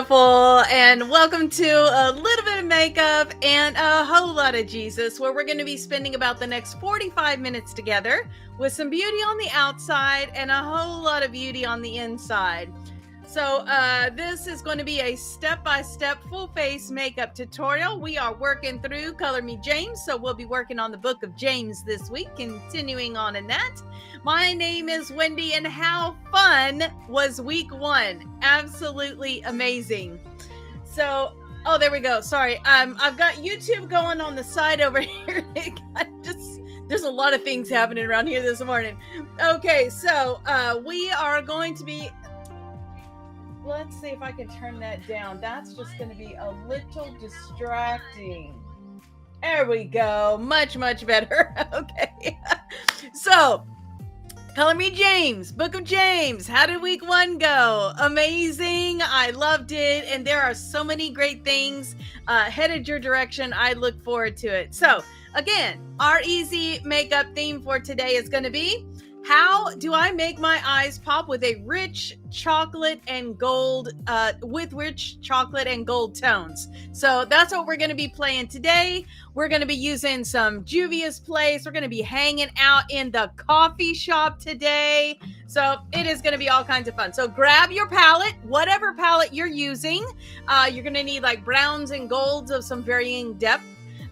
beautiful, and welcome to a little bit of makeup and a whole lot of Jesus, where we're going to be spending about the next 45 minutes together with some beauty on the outside and a whole lot of beauty on the inside. So this is going to be a step-by-step full face makeup tutorial. We are working through Color Me James, so we'll be working on the book of James this week, continuing on in that. My name is Wendy, and how fun was week one? Absolutely amazing. So, oh, there we go. Sorry, I've got YouTube going on the side over here. There's a lot of things happening around here this morning. Okay, so we are going to be... Let's see if I can turn that down. That's just going to be a little distracting. There we go. Much, much better. Okay. So, Color Me James, Book of James. How did week one go? Amazing. I loved it. And there are so many great things headed your direction. I look forward to it. So, again, our easy makeup theme for today is going to be, how do I make my eyes pop with a rich chocolate and gold, tones? So that's what we're going to be playing today. We're going to be using some Juvia's Place. We're going to be hanging out in the coffee shop today. So it is going to be all kinds of fun. So grab your palette, whatever palette you're using. You're going to need like browns and golds of some varying depth.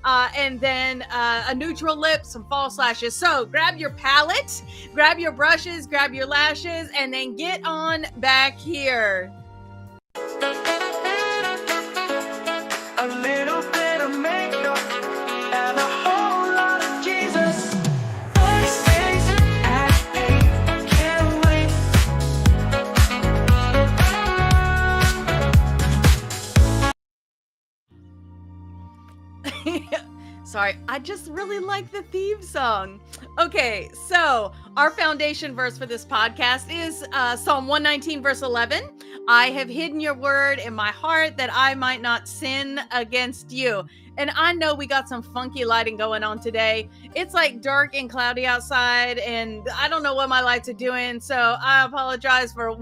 And then a neutral lip, some false lashes. So grab your palette, grab your brushes, grab your lashes, and then get on back here. A little bit of makeup and a whole lot of Jesus. Can't wait. Sorry, I just really like the theme song. Okay, so our foundation verse for this podcast is Psalm 119, verse 11. I have hidden your word in my heart that I might not sin against you. And I know we got some funky lighting going on today. It's like dark and cloudy outside, and I don't know what my lights are doing, so I apologize for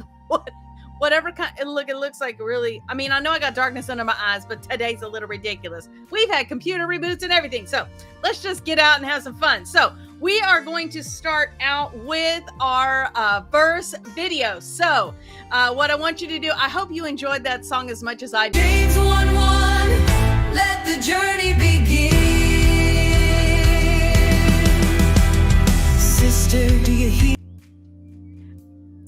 whatever kind it looks like. Really, I mean, I know I got darkness under my eyes, but today's a little ridiculous. We've had computer reboots and everything, so let's just get out and have some fun. So we are going to start out with our verse video. So what I want you to do, I hope you enjoyed that song as much as I did. James 1:1, let the journey begin. Sister, do you hear?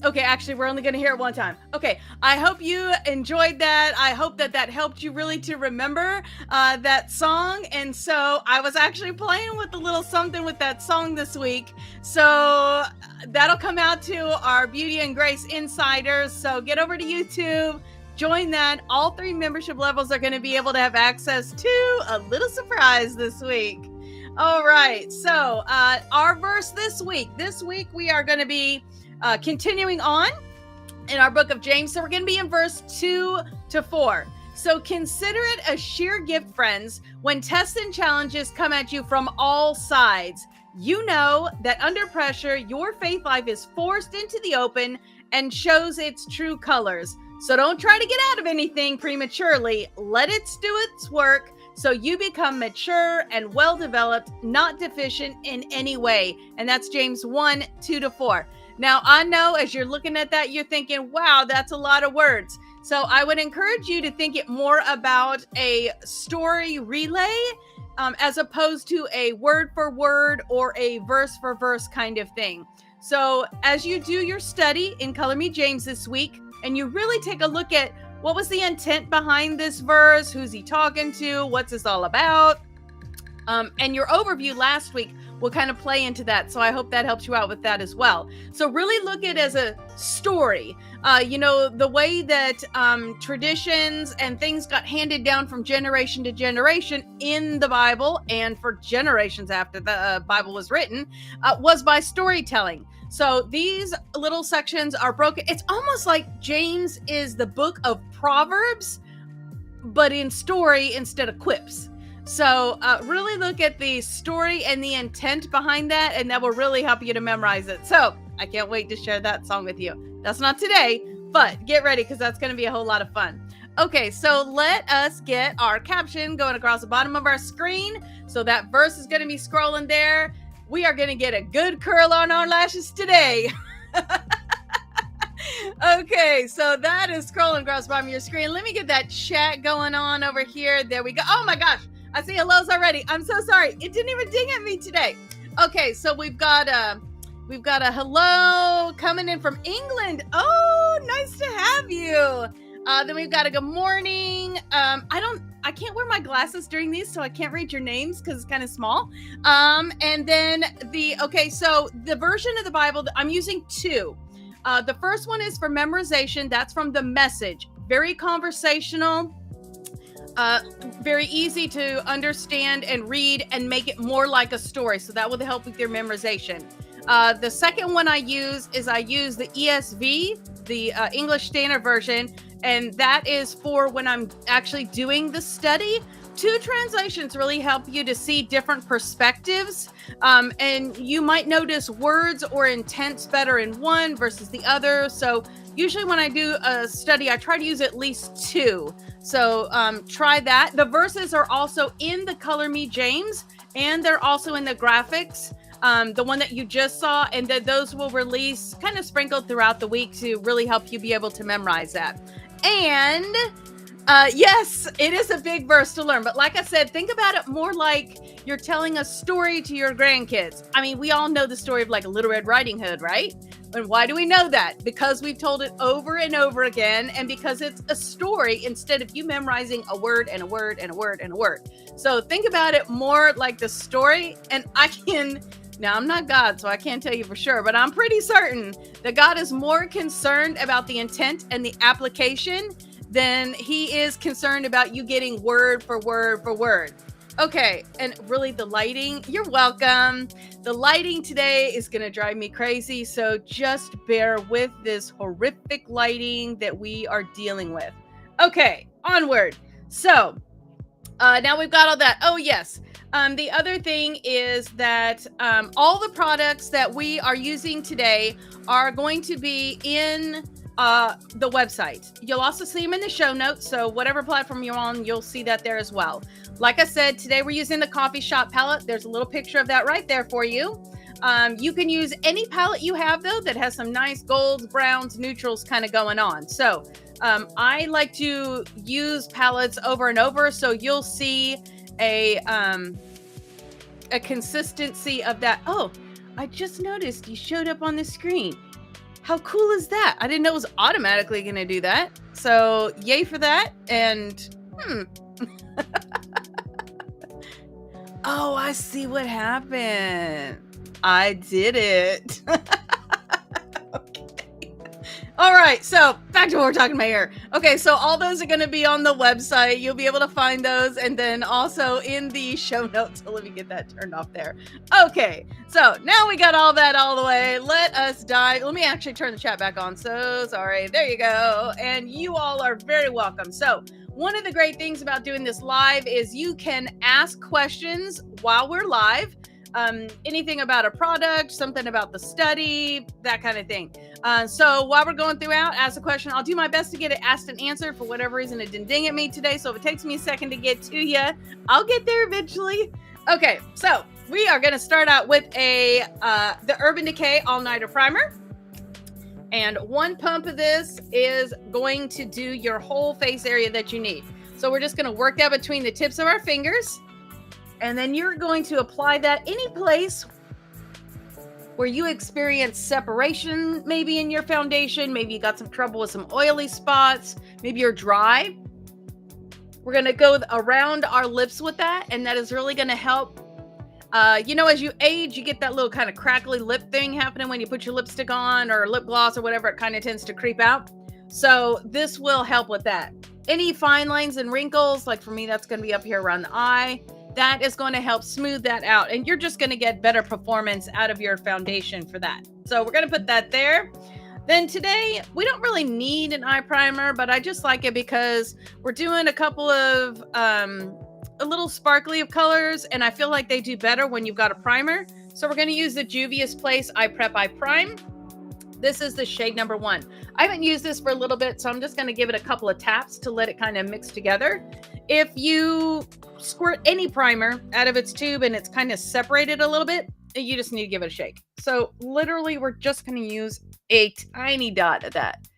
Okay, actually, we're only going to hear it one time. Okay, I hope you enjoyed that. I hope that helped you really to remember that song. And so I was actually playing with a little something with that song this week. So that'll come out to our Beauty and Grace Insiders. So get over to YouTube, join that. All 3 membership levels are going to be able to have access to a little surprise this week. All right, so our verse this week we are going to be continuing on in our book of James. So we're going to be in verse 2 to 4. So consider it a sheer gift, friends, when tests and challenges come at you from all sides. You know that under pressure, your faith life is forced into the open and shows its true colors. So don't try to get out of anything prematurely. Let it do its work so you become mature and well-developed, not deficient in any way. And that's James 1, 2 to 4. Now, I know as you're looking at that, you're thinking, wow, that's a lot of words. So I would encourage you to think it more about a story relay as opposed to a word for word or a verse for verse kind of thing. So as you do your study in Color Me James this week, and you really take a look at what was the intent behind this verse, who's he talking to, what's this all about, and your overview last week will kind of play into that. So I hope that helps you out with that as well. So really look at it as a story. The way that traditions and things got handed down from generation to generation in the Bible and for generations after the Bible was written was by storytelling. So these little sections are broken. It's almost like James is the book of Proverbs, but in story instead of quips. So really look at the story and the intent behind that, and that will really help you to memorize it. So I can't wait to share that song with you. That's not today, but get ready because that's going to be a whole lot of fun. Okay, so let us get our caption going across the bottom of our screen. So that verse is going to be scrolling there. We are going to get a good curl on our lashes today. Okay, so that is scrolling across the bottom of your screen. Let me get that chat going on over here. There we go. Oh my gosh, I see hellos already. I'm so sorry. It didn't even ding at me today. Okay, so we've got a hello coming in from England. Oh, nice to have you. Then we've got a good morning. I can't wear my glasses during these, so I can't read your names because it's kind of small. And then so the version of the Bible, I'm using two. The first one is for memorization. That's from the Message. Very conversational, very easy to understand and read and make it more like a story. So that will help with your memorization. The second one I use the ESV, the English Standard Version, and that is for when I'm actually doing the study. Two translations really help you to see different perspectives, and you might notice words or intents better in one versus the other. So usually when I do a study, I try to use at least two. So try that. The verses are also in the Color Me James, and they're also in the graphics. The one that you just saw, and that those will release kind of sprinkled throughout the week to really help you be able to memorize that. And yes, it is a big verse to learn, but like I said, think about it more like you're telling a story to your grandkids. I mean, we all know the story of like Little Red Riding Hood, right? And why do we know that? Because we've told it over and over again, and because it's a story instead of you memorizing a word and a word and a word and a word. So think about it more like the story, and now, I'm not God, so I can't tell you for sure, but I'm pretty certain that God is more concerned about the intent and the application than he is concerned about you getting word for word for word. Okay, and really the lighting, you're welcome. The lighting today is going to drive me crazy, so just bear with this horrific lighting that we are dealing with. Okay, onward. So, now we've got all that. Oh, yes. The other thing is that all the products that we are using today are going to be in the website. You'll also see them in the show notes. So whatever platform you're on, you'll see that there as well. Like I said, today we're using the coffee shop palette. There's a little picture of that right there for you. You can use any palette you have, though, that has some nice golds, browns, neutrals kind of going on. So I like to use palettes over and over, so you'll see a consistency of that. Oh, I just noticed you showed up on the screen. How cool is that? I didn't know it was automatically going to do that. So yay for that. And oh, I see what happened. I did it. All right, so back to what we're talking about here. Okay, so all those are going to be on the website. You'll be able to find those, and then also in the show notes. So let me get that turned off there. Okay, so now we got all that all the way. Let us dive. Let me actually turn the chat back on. So sorry. There you go. And you all are very welcome. So one of the great things about doing this live is you can ask questions while we're live. Anything about a product, something about the study, that kind of thing. So while we're going throughout, ask a question. I'll do my best to get it asked and answered. For whatever reason, it didn't ding at me today. So if it takes me a second to get to you, I'll get there eventually. Okay, so we are going to start out with the Urban Decay All-Nighter Primer. And one pump of this is going to do your whole face area that you need. So we're just going to work that between the tips of our fingers. And then you're going to apply that any place where you experience separation, maybe in your foundation. Maybe you got some trouble with some oily spots. Maybe you're dry. We're going to go around our lips with that. And that is really going to help. As you age, you get that little kind of crackly lip thing happening when you put your lipstick on or lip gloss or whatever. It kind of tends to creep out. So this will help with that. Any fine lines and wrinkles, like for me, that's going to be up here around the eye. That is going to help smooth that out. And you're just going to get better performance out of your foundation for that. So we're going to put that there. Then today, we don't really need an eye primer, but I just like it because we're doing a couple of a little sparkly of colors, and I feel like they do better when you've got a primer. So we're going to use the Juvia's Place Eye Prep Eye Prime. This is the shade number 1. I haven't used this for a little bit, so I'm just going to give it a couple of taps to let it kind of mix together. If you squirt any primer out of its tube and it's kind of separated a little bit, you just need to give it a shake. So literally, we're just going to use a tiny dot of that.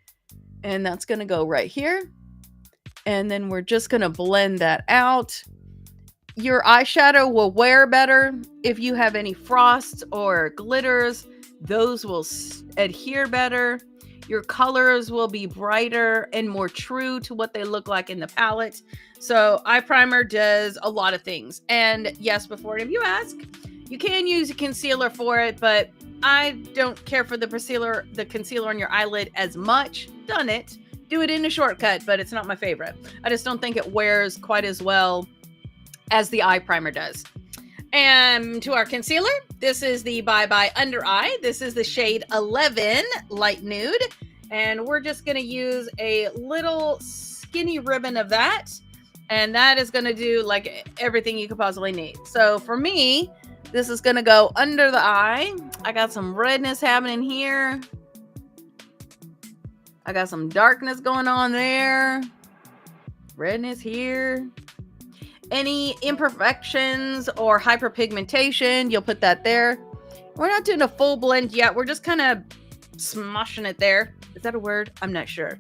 And that's going to go right here. And then we're just going to blend that out. Your eyeshadow will wear better if you have any frosts or glitters. Those will adhere better. Your colors will be brighter and more true to what they look like in the palette. So eye primer does a lot of things. And yes, before any of you ask, you can use a concealer for it, but I don't care for the concealer on your eyelid as much. Done it. Do it in a shortcut, but it's not my favorite. I just don't think it wears quite as well as the eye primer does. And to our concealer, this is the Bye Bye Under Eye. This is the shade 11 Light Nude. And we're just going to use a little skinny ribbon of that. And that is going to do like everything you could possibly need. So for me, this is going to go under the eye. I got some redness happening here. I got some darkness going on there. Redness here. Any imperfections or hyperpigmentation, you'll put that there. We're not doing a full blend yet. We're just kind of smushing it there. Is that a word? I'm not sure.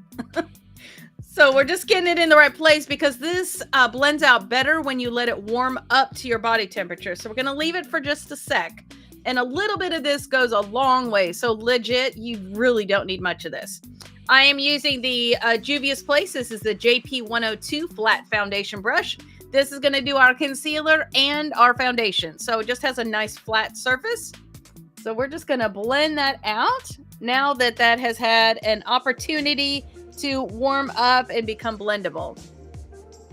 So we're just getting it in the right place because this blends out better when you let it warm up to your body temperature. So we're going to leave it for just a sec. And a little bit of this goes a long way. So legit, you really don't need much of this. I am using the Juvia's Place. This is the JP102 flat foundation brush. This is going to do our concealer and our foundation. So it just has a nice flat surface. So we're just going to blend that out now that that has had an opportunity to warm up and become blendable.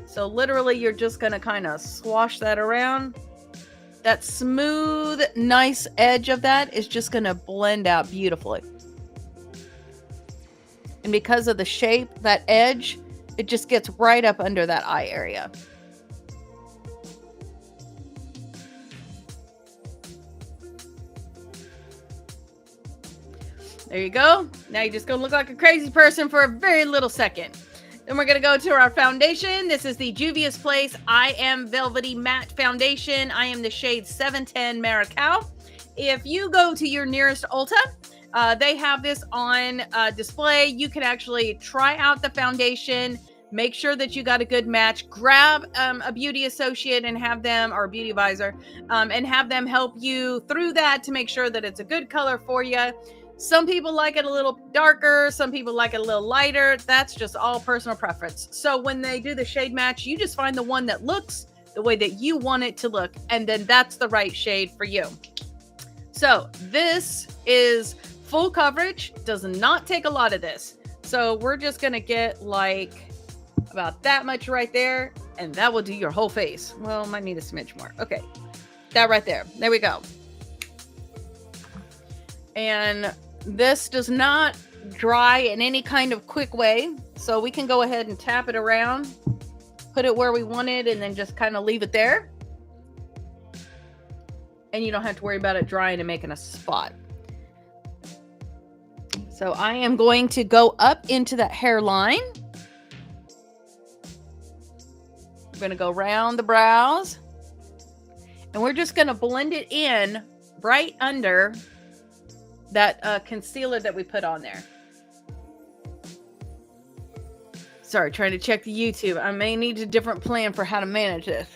So literally, you're just going to kind of swash that around. That smooth, nice edge of that is just going to blend out beautifully. And because of the shape, that edge, it just gets right up under that eye area. There you go. Now you're just going to look like a crazy person for a very little second. Then we're going to go to our foundation. This is the Juvia's Place I Am Velvety Matte Foundation. I am the shade 710 Maracao. If you go to your nearest Ulta, they have this on display. You can actually try out the foundation, make sure that you got a good match, grab a beauty associate and have them, or a beauty advisor, and have them help you through that to make sure that it's a good color for you. Some people like it a little darker. Some people like it a little lighter. That's just all personal preference. So when they do the shade match, you just find the one that looks the way that you want it to look. And then that's the right shade for you. So this is full coverage. Does not take a lot of this. So we're just going to get like about that much right there. And that will do your whole face. Well, might need a smidge more. Okay. That right there. There we go. And this does not dry in any kind of quick way. So we can go ahead and tap it around, put it where we want it, and then just kind of leave it there. And you don't have to worry about it drying and making a spot. So I am going to go up into that hairline. I'm going to go around the brows. And we're just going to blend it in right under that concealer that we put on there. Sorry, trying to check the YouTube. I may need a different plan for how to manage this.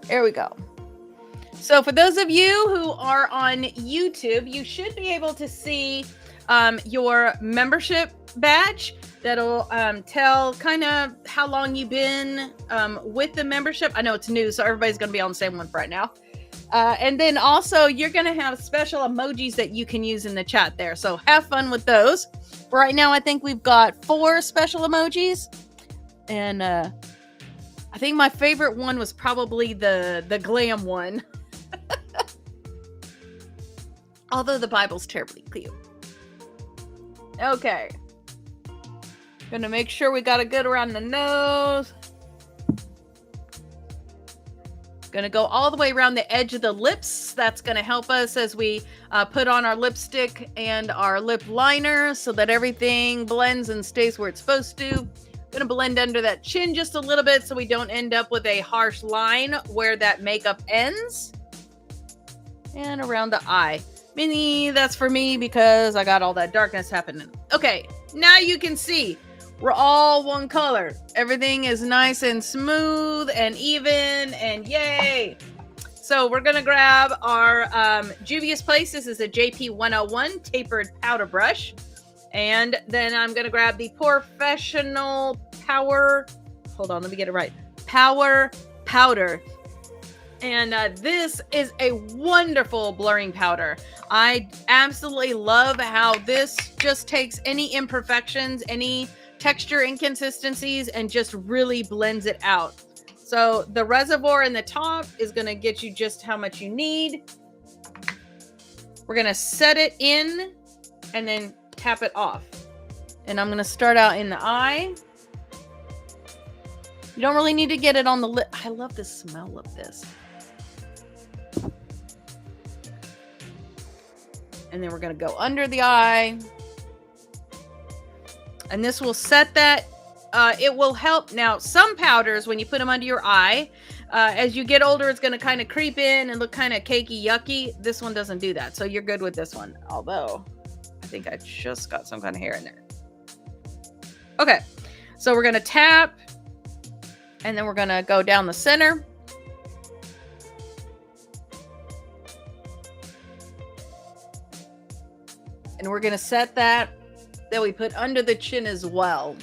There we go. So for those of you who are on YouTube, you should be able to see your membership badge. That'll tell kind of how long you've been with the membership. I know it's new, so everybody's going to be on the same one right now. And then also, you're going to have special emojis that you can use in the chat there. So have fun with those. Right now, I think we've got 4 special emojis. And I think my favorite one was probably the glam one. Although the Bible's terribly cute. Okay. Gonna make sure we got a good around the nose. Gonna go all the way around the edge of the lips. That's gonna help us as we put on our lipstick and our lip liner so that everything blends and stays where it's supposed to. Gonna blend under that chin just a little bit so we don't end up with a harsh line where that makeup ends. And around the eye. Mini, that's for me because I got all that darkness happening. Okay, now you can see we're all one color. Everything is nice and smooth and even, and yay. So we're gonna grab our Juvia's Place. This is a JP 101 tapered powder brush. And then I'm gonna grab the Professional Power, hold on, let me get it right. Power Powder. And this is a wonderful blurring powder. I absolutely love how this just takes any imperfections, any texture inconsistencies, and just really blends it out. So the reservoir in the top is going to get you just how much you need. We're going to set it in and then tap it off. And I'm going to start out in the eye. You don't really need to get it on the lip. I love the smell of this. And then we're going to go under the eye. And this will set that. It will help. Now, some powders, when you put them under your eye, as you get older, it's going to kind of creep in and look kind of cakey, yucky. This one doesn't do that. So you're good with this one. Although, I think I just got some kind of hair in there. Okay. So we're going to tap. And then we're going to go down the center. And we're going to set that we put under the chin as well.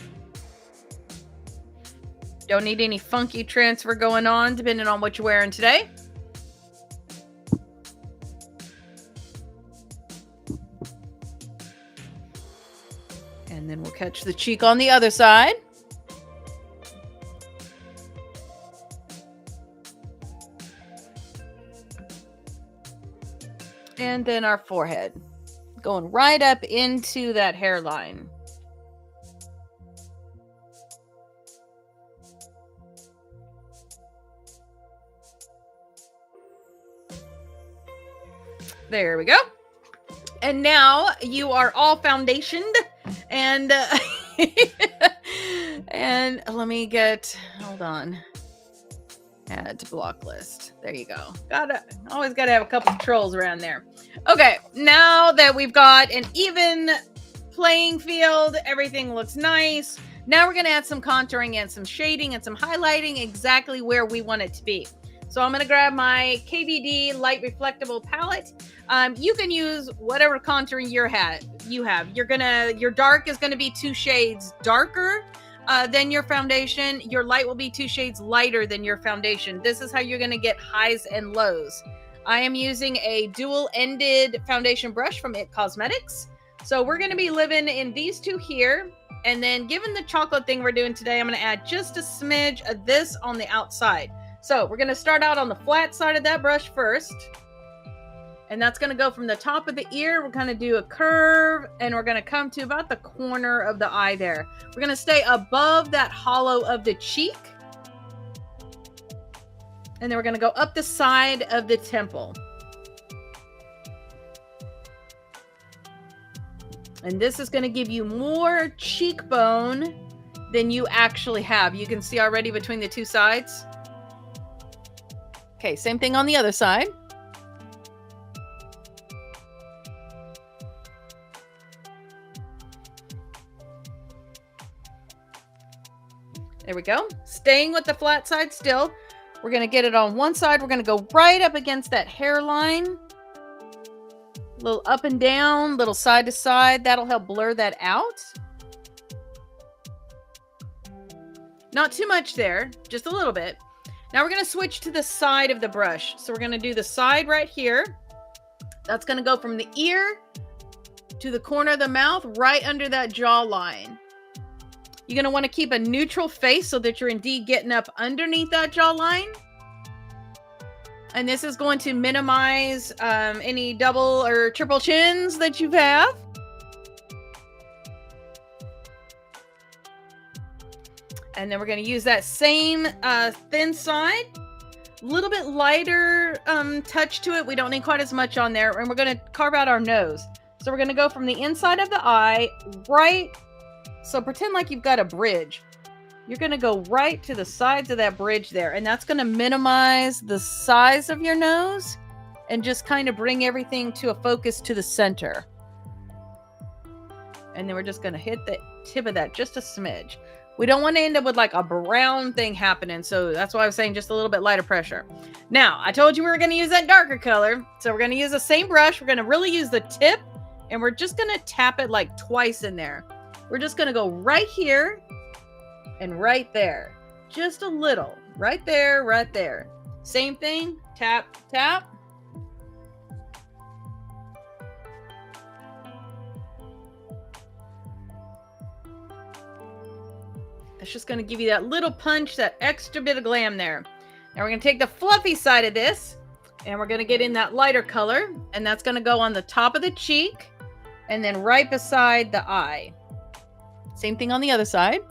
Don't need any funky transfer going on, depending on what you're wearing today. And then we'll catch the cheek on the other side. And then our forehead. Going right up into that hairline. There we go. And now you are all foundationed. And and let me get, hold on. Add to block list. There you go. Always gotta have a couple of trolls around there. Okay, now that we've got an even playing field, everything looks nice. Now we're gonna add some contouring and some shading and some highlighting exactly where we want it to be. So I'm gonna grab my KVD light reflectable palette. You can use whatever contouring you have. Your dark is gonna be 2 shades darker than your foundation. Your light will be 2 shades lighter than your foundation. This is how you're going to get highs and lows. I am using a dual-ended foundation brush from It Cosmetics. So we're going to be living in these 2 here. And then given the chocolate thing we're doing today, I'm going to add just a smidge of this on the outside. So we're going to start out on the flat side of that brush first. And that's going to go from the top of the ear. We're going to do a curve, and we're going to come to about the corner of the eye there. We're going to stay above that hollow of the cheek. And then we're going to go up the side of the temple. And this is going to give you more cheekbone than you actually have. You can see already between the 2 sides. Okay, same thing on the other side. There we go. Staying with the flat side still. We're going to get it on one side. We're going to go right up against that hairline. A little up and down, little side to side. That'll help blur that out. Not too much there, just a little bit. Now we're going to switch to the side of the brush. So we're going to do the side right here. That's going to go from the ear to the corner of the mouth, right under that jawline. You're going to want to keep a neutral face so that you're indeed getting up underneath that jawline. And this is going to minimize any double or triple chins that you have. And then we're going to use that same thin side little bit lighter touch to it. We don't need quite as much on there. And we're going to carve out our nose. So we're going to go from the inside of the eye, right. So pretend like you've got a bridge. You're going to go right to the sides of that bridge there. And that's going to minimize the size of your nose and just kind of bring everything to a focus to the center. And then we're just going to hit the tip of that just a smidge. We don't want to end up with like a brown thing happening. So that's why I was saying just a little bit lighter pressure. Now, I told you we were going to use that darker color. So we're going to use the same brush. We're going to really use the tip. And we're just going to tap it like twice in there. We're just going to go right here and right there. Just a little. Right there, right there. Same thing. Tap, tap. It's just going to give you that little punch, that extra bit of glam there. Now we're going to take the fluffy side of this and we're going to get in that lighter color. And that's going to go on the top of the cheek and then right beside the eye. Same thing on the other side.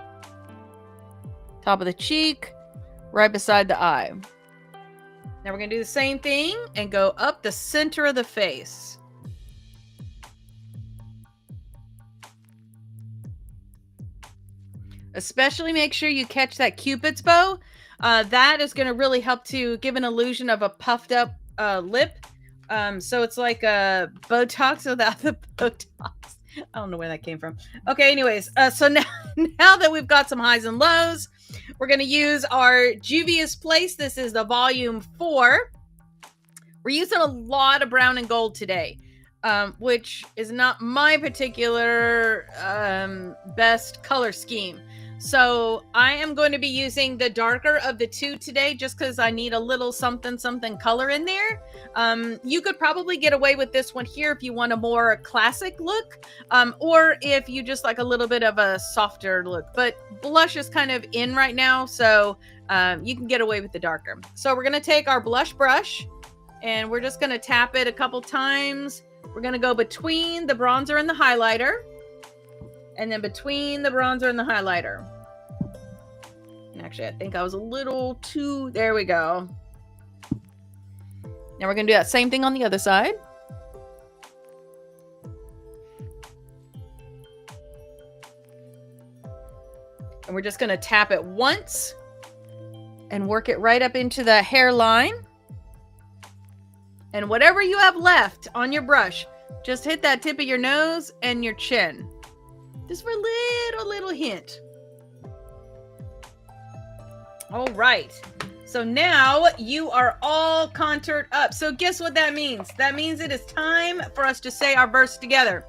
Top of the cheek, right beside the eye. Now we're going to do the same thing and go up the center of the face. Especially make sure you catch that Cupid's bow. That is going to really help to give an illusion of a puffed up lip. So it's like a Botox without the Botox. I don't know where that came from. Okay, anyways. So now that we've got some highs and lows, we're going to use our Juvia's Place. This is the volume 4. We're using a lot of brown and gold today. Which is not my particular best color scheme. So I am going to be using the darker of the two today just because I need a little something color in there. You could probably get away with this one here if you want a more classic look, or if you just like a little bit of a softer look. But blush is kind of in right now, so you can get away with the darker. So we're going to take our blush brush and we're just going to tap it a couple times. We're going to go between the bronzer and the highlighter. And then between the bronzer and the highlighter. And actually, I think I was a little too... There we go. Now we're going to do that same thing on the other side. And we're just going to tap it once. And work it right up into the hairline. And whatever you have left on your brush, just hit that tip of your nose and your chin. Just for a little hint. All right. So now you are all contoured up. So guess what that means? That means it is time for us to say our verse together.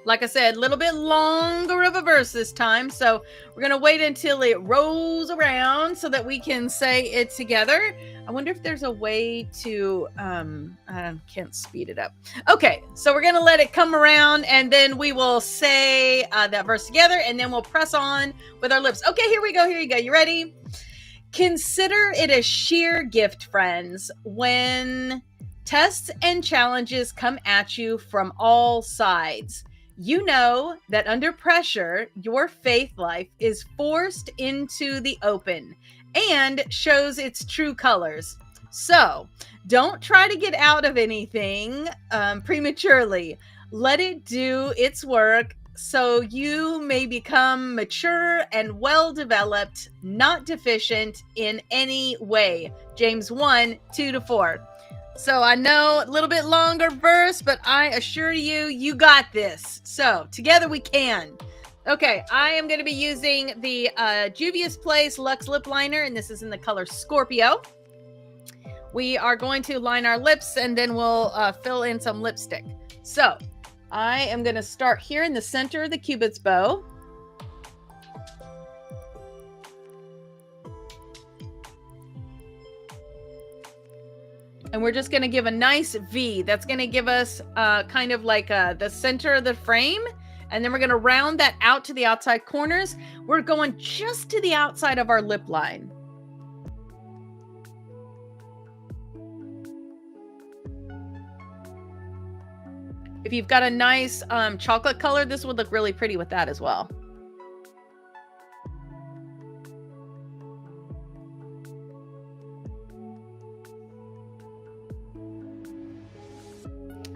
Like I said, a little bit longer of a verse this time. So we're going to wait until it rolls around so that we can say it together. I wonder if there's a way to, I can't speed it up. Okay, so we're going to let it come around and then we will say that verse together and then we'll press on with our lips. Okay, here we go. Here you go. You ready? Consider it a sheer gift, friends, when tests and challenges come at you from all sides. You know that under pressure, your faith life is forced into the open and shows its true colors. So don't try to get out of anything prematurely. Let it do its work so you may become mature and well-developed, not deficient in any way. James 1:2-4. So I know a little bit longer verse, but I assure you, you got this. So together we can. Okay, I am going to be using the Juvia's Place Luxe Lip Liner, and this is in the color Scorpio. We are going to line our lips, and then we'll fill in some lipstick. So I am going to start here in the center of the Cupid's bow. And we're just going to give a nice V. That's going to give us kind of like the center of the frame. And then we're going to round that out to the outside corners. We're going just to the outside of our lip line. If you've got a nice chocolate color, this would look really pretty with that as well.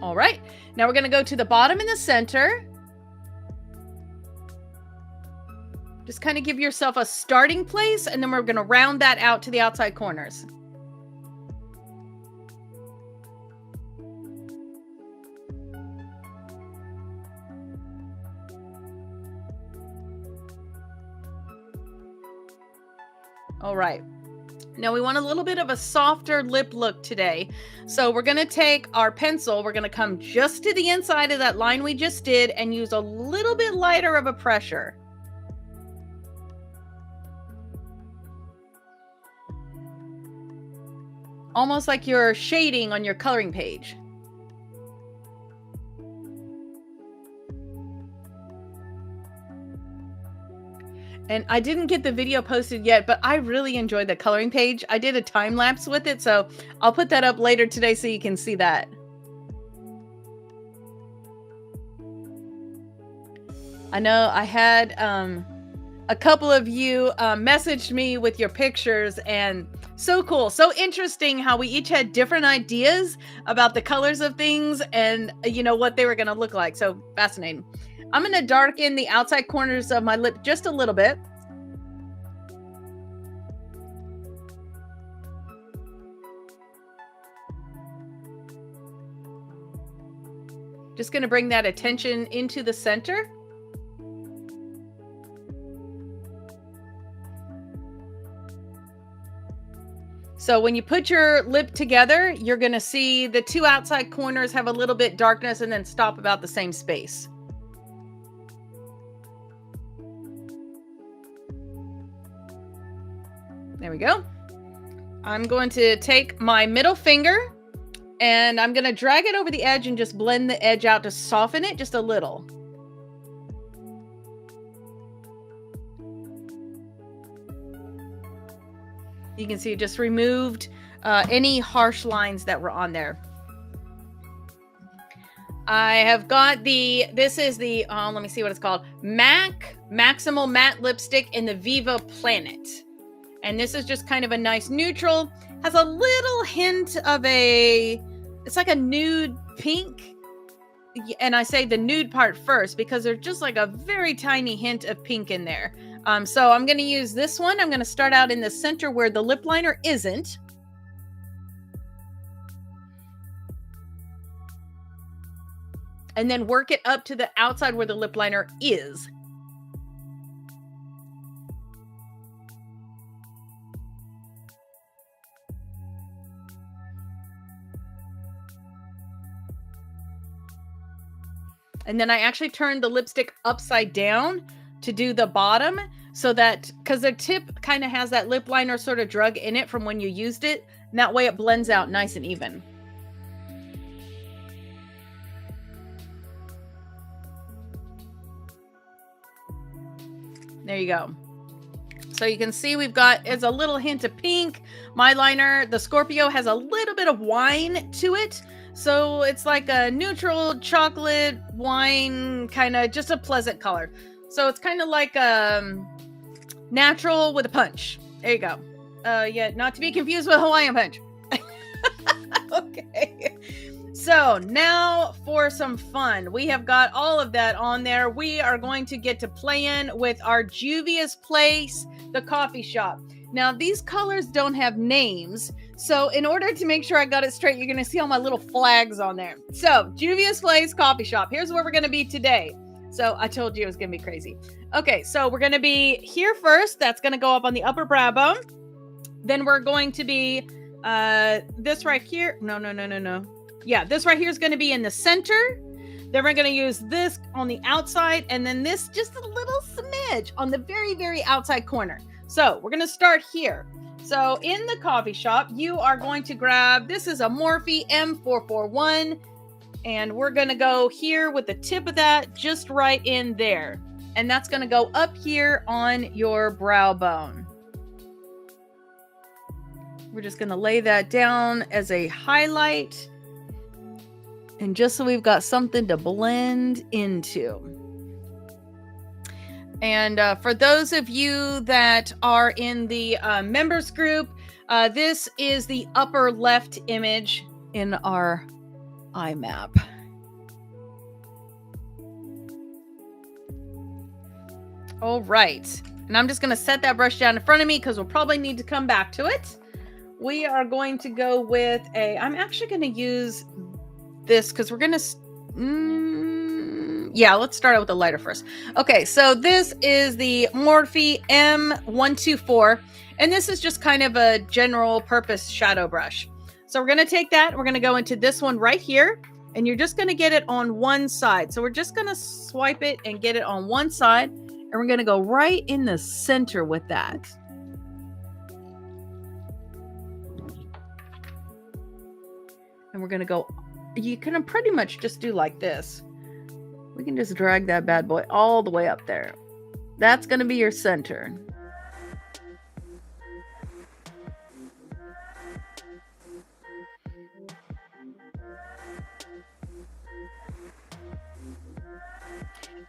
All right, now we're going to go to the bottom and the center. Just kind of give yourself a starting place, and then we're going to round that out to the outside corners. All right. Now we want a little bit of a softer lip look today. So we're going to take our pencil, we're going to come just to the inside of that line we just did and use a little bit lighter of a pressure. Almost like you're shading on your coloring page. And I didn't get the video posted yet, but I really enjoyed the coloring page. I did a time lapse with it, so I'll put that up later today so you can see that. I know I had a couple of you messaged me with your pictures, and so cool, so interesting how we each had different ideas about the colors of things and what they were going to look like. So fascinating. I'm going to darken the outside corners of my lip just a little bit. Just going to bring that attention into the center. So when you put your lip together, you're going to see the two outside corners have a little bit darkness and then stop about the same space. There we go. I'm going to take my middle finger and I'm going to drag it over the edge and just blend the edge out to soften it just a little. You can see it just removed any harsh lines that were on there. I have got this is the, let me see what it's called. MAC Maximal Matte Lipstick in the Viva Planet. And this is just kind of a nice neutral. Has a little hint of it's like a nude pink. And I say the nude part first because there's just like a very tiny hint of pink in there. So I'm going to use this one. I'm going to start out in the center where the lip liner isn't. And then work it up to the outside where the lip liner is. And then I actually turned the lipstick upside down to do the bottom so that, because the tip kind of has that lip liner sort of drug in it from when you used it. And that way it blends out nice and even. There you go. So you can see it's a little hint of pink. My liner, the Scorpio, has a little bit of wine to it. So it's like a neutral chocolate wine, kind of just a pleasant color. So it's kind of like natural with a punch. There you go. Yeah, not to be confused with Hawaiian punch. Okay. So now for some fun. We have got all of that on there. We are going to get to playing with our Juvia's Place, the coffee shop. Now, these colors don't have names. So in order to make sure I got it straight, you're going to see all my little flags on there. So Juvia's Place coffee shop. Here's where we're going to be today. So I told you it was going to be crazy. Okay, so we're going to be here first. That's going to go up on the upper brow bone. Then we're going to be this right here. No. Yeah, this right here is going to be in the center. Then we're going to use this on the outside. And then this just a little smidge on the very, very outside corner. So we're going to start here. So in the coffee shop, you are going to grab, this is a Morphe M441. And we're going to go here with the tip of that just right in there. And that's going to go up here on your brow bone. We're just going to lay that down as a highlight. And just so we've got something to blend into. And for those of you that are in the members group, this is the upper left image in our eye map. All right. And I'm just going to set that brush down in front of me because we'll probably need to come back to it. We are going to go with I'm actually going to use this because we're going to, yeah, let's start out with the lighter first. Okay, so this is the Morphe M124, and this is just kind of a general purpose shadow brush. So we're going to take that, we're going to go into this one right here, and you're just going to get it on one side. So we're just going to swipe it and get it on one side, and we're going to go right in the center with that. And we're going to go, you can pretty much just do like this. We can just drag that bad boy all the way up there. That's going to be your center.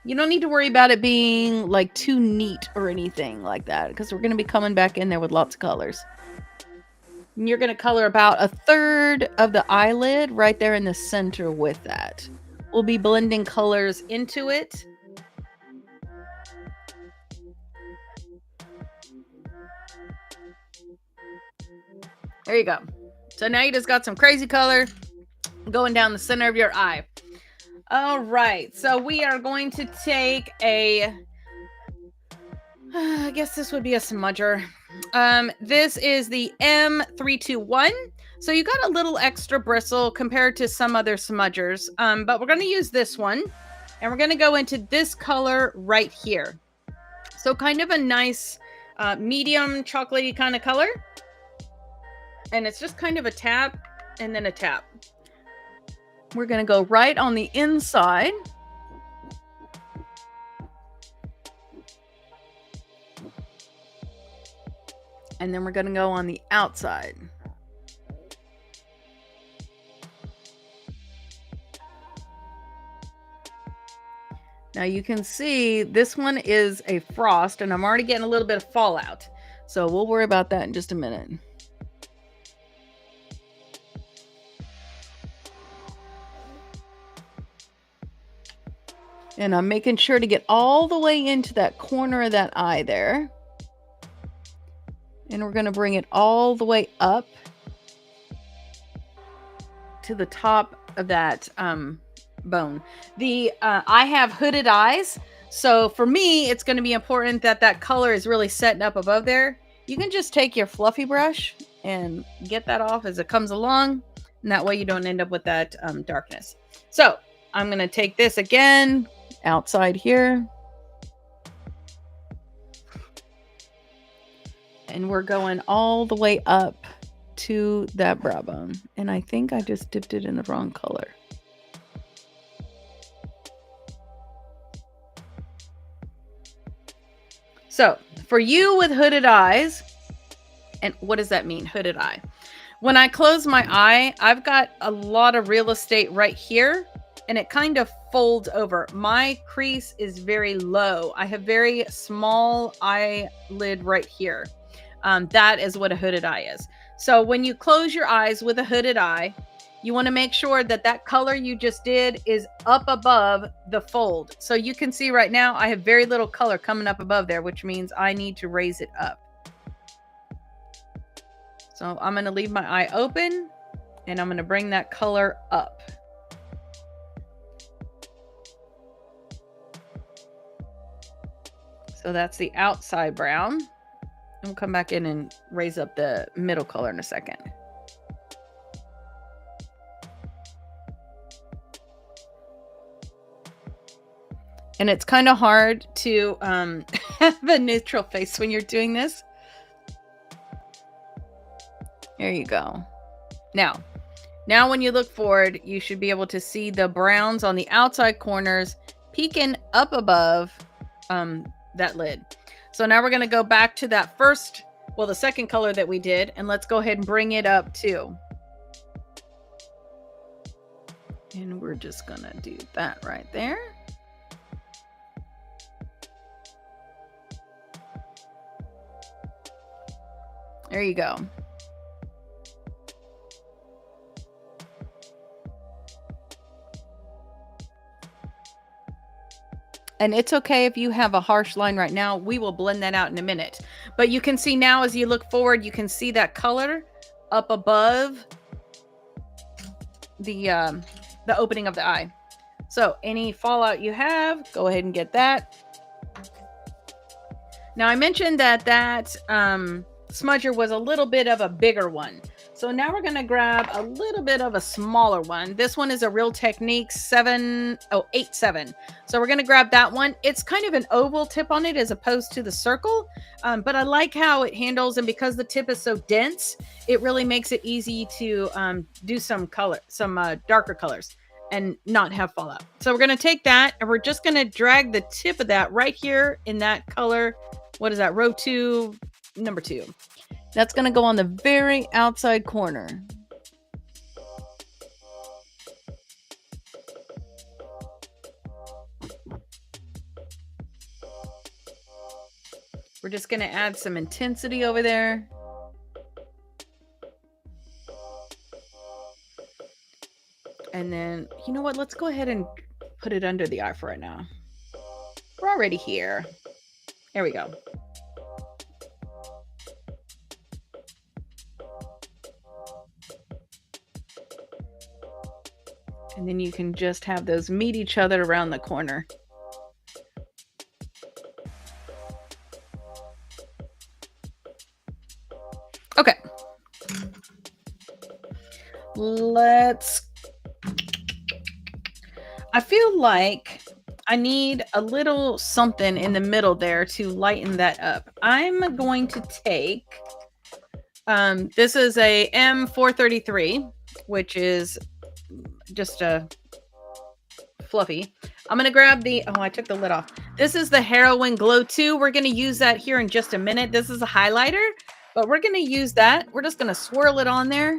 You don't need to worry about it being like too neat or anything like that, because we're going to be coming back in there with lots of colors. And you're going to color about 1/3 of the eyelid right there in the center with that. We'll be blending colors into it. There you go. So now you just got some crazy color going down the center of your eye. All right. So we are going to take I guess this would be a smudger. This is the M321. So you got a little extra bristle compared to some other smudgers. But we're going to use this one, and we're going to go into this color right here. So kind of a nice medium chocolatey kind of color. And it's just kind of a tap and then a tap. We're going to go right on the inside. And then we're going to go on the outside. Now you can see this one is a frost, and I'm already getting a little bit of fallout. So we'll worry about that in just a minute. And I'm making sure to get all the way into that corner of that eye there. And we're going to bring it all the way up to the top of that bone. I have hooded eyes, so for me, it's going to be important that that color is really setting up above there. You can just take your fluffy brush and get that off as it comes along, and that way you don't end up with that darkness. So I'm going to take this again outside here. And we're going all the way up to that brow bone. And I think I just dipped it in the wrong color. So for you with hooded eyes, and what does that mean, hooded eye? When I close my eye, I've got a lot of real estate right here, and it kind of folds over. My crease is very low. I have very small eyelid right here. That is what a hooded eye is. So when you close your eyes with a hooded eye, you want to make sure that that color you just did is up above the fold. So you can see right now, I have very little color coming up above there, which means I need to raise it up. So I'm going to leave my eye open, and I'm going to bring that color up. So that's the outside brown. And we'll come back in and raise up the middle color in a second. And it's kind of hard to have a neutral face when you're doing this. There you go. Now when you look forward, you should be able to see the browns on the outside corners peeking up above that lid. So now we're going to go back to that the second color that we did, and let's go ahead and bring it up too. And we're just going to do that right there. There you go. And it's okay if you have a harsh line right now. We will blend that out in a minute. But you can see now as you look forward, you can see that color up above the opening of the eye. So any fallout you have, go ahead and get that. Now I mentioned that smudger was a little bit of a bigger one. So now we're going to grab a little bit of a smaller one. This one is a Real Technique 87. So we're going to grab that one. It's kind of an oval tip on it as opposed to the circle. But I like how it handles, and because the tip is so dense, it really makes it easy to do some darker colors and not have fallout. So we're going to take that and we're just going to drag the tip of that right here in that color. What is that? Row 2, number 2. That's going to go on the very outside corner. We're just going to add some intensity over there. And then, you know what? Let's go ahead and put it under the eye for right now. We're already here. There we go. And then you can just have those meet each other around the corner. Okay. I feel like I need a little something in the middle there to lighten that up. I'm going to take, this is a M433, which is just a fluffy. I'm going to grab I took the lid off. This is the Heroin Glow 2. We're going to use that here in just a minute. This is a highlighter, but we're going to use that. We're just going to swirl it on there.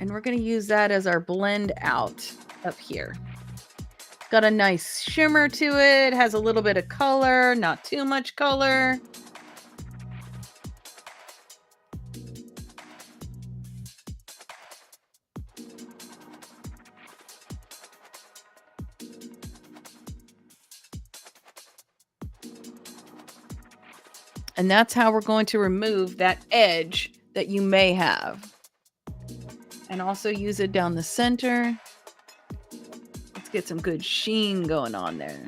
And we're going to use that as our blend out up here. It's got a nice shimmer to it. Has a little bit of color, not too much color. And that's how we're going to remove that edge that you may have. And also use it down the center. Let's get some good sheen going on there.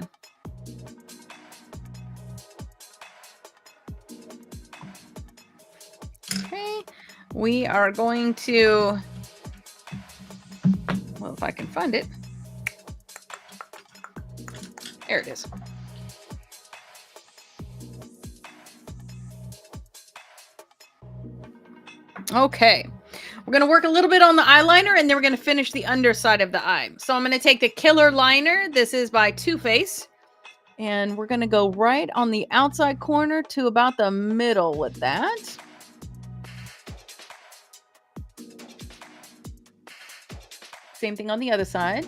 Okay, we are going to, well, if I can find it. There it is. Okay, we're going to work a little bit on the eyeliner, and then we're going to finish the underside of the eye. So I'm going to take the Killer Liner. This is by Too Faced. And we're going to go right on the outside corner to about the middle with that. Same thing on the other side.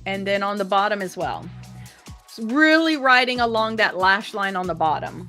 And then on the bottom as well. Really riding along that lash line on the bottom.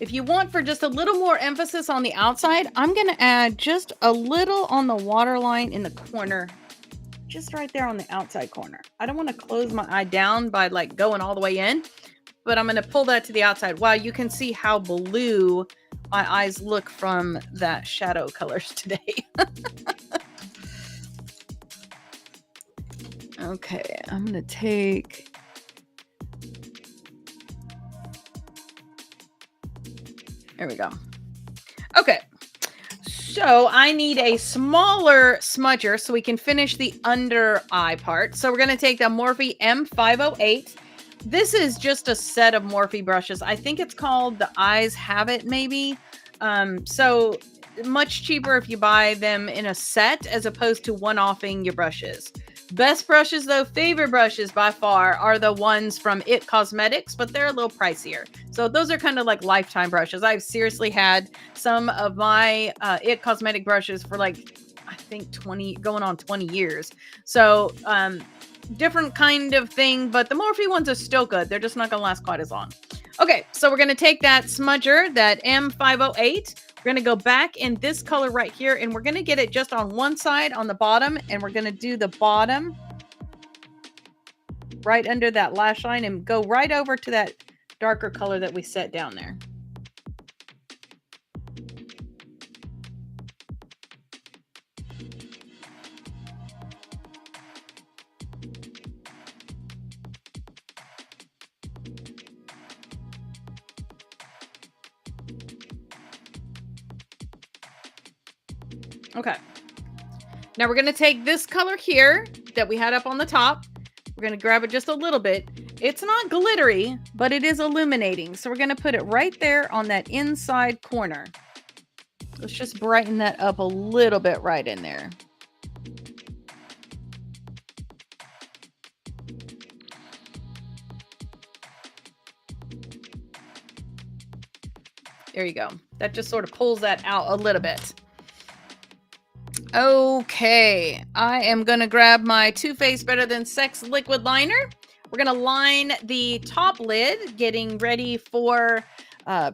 If you want for just a little more emphasis on the outside, I'm going to add just a little on the waterline in the corner, just right there on the outside corner. I don't want to close my eye down by like going all the way in, but I'm going to pull that to the outside. Wow, you can see how blue my eyes look from that shadow colors today. Okay, I'm going to take... There we go. Okay, so I need a smaller smudger so we can finish the under eye part. So we're going to take the Morphe M508. This is just a set of Morphe brushes. I think it's called the Eyes Have It, maybe. So much cheaper if you buy them in a set as opposed to one-offing your brushes. Best brushes, though, favorite brushes by far are the ones from It Cosmetics, but they're a little pricier. So those are kind of like lifetime brushes. I've seriously had some of my It Cosmetic brushes for like, I think 20, going on 20 years. So different kind of thing, but the Morphe ones are still good. They're just not going to last quite as long. Okay, so we're going to take that smudger, that M508. We're going to go back in this color right here, and we're going to get it just on one side on the bottom, and we're going to do the bottom right under that lash line and go right over to that darker color that we set down there. Okay. Now we're going to take this color here that we had up on the top. We're going to grab it just a little bit. It's not glittery, but it is illuminating. So we're going to put it right there on that inside corner. Let's just brighten that up a little bit right in there. There you go. That just sort of pulls that out a little bit. Okay, I am going to grab my Too Faced Better Than Sex liquid liner. We're going to line the top lid, getting ready for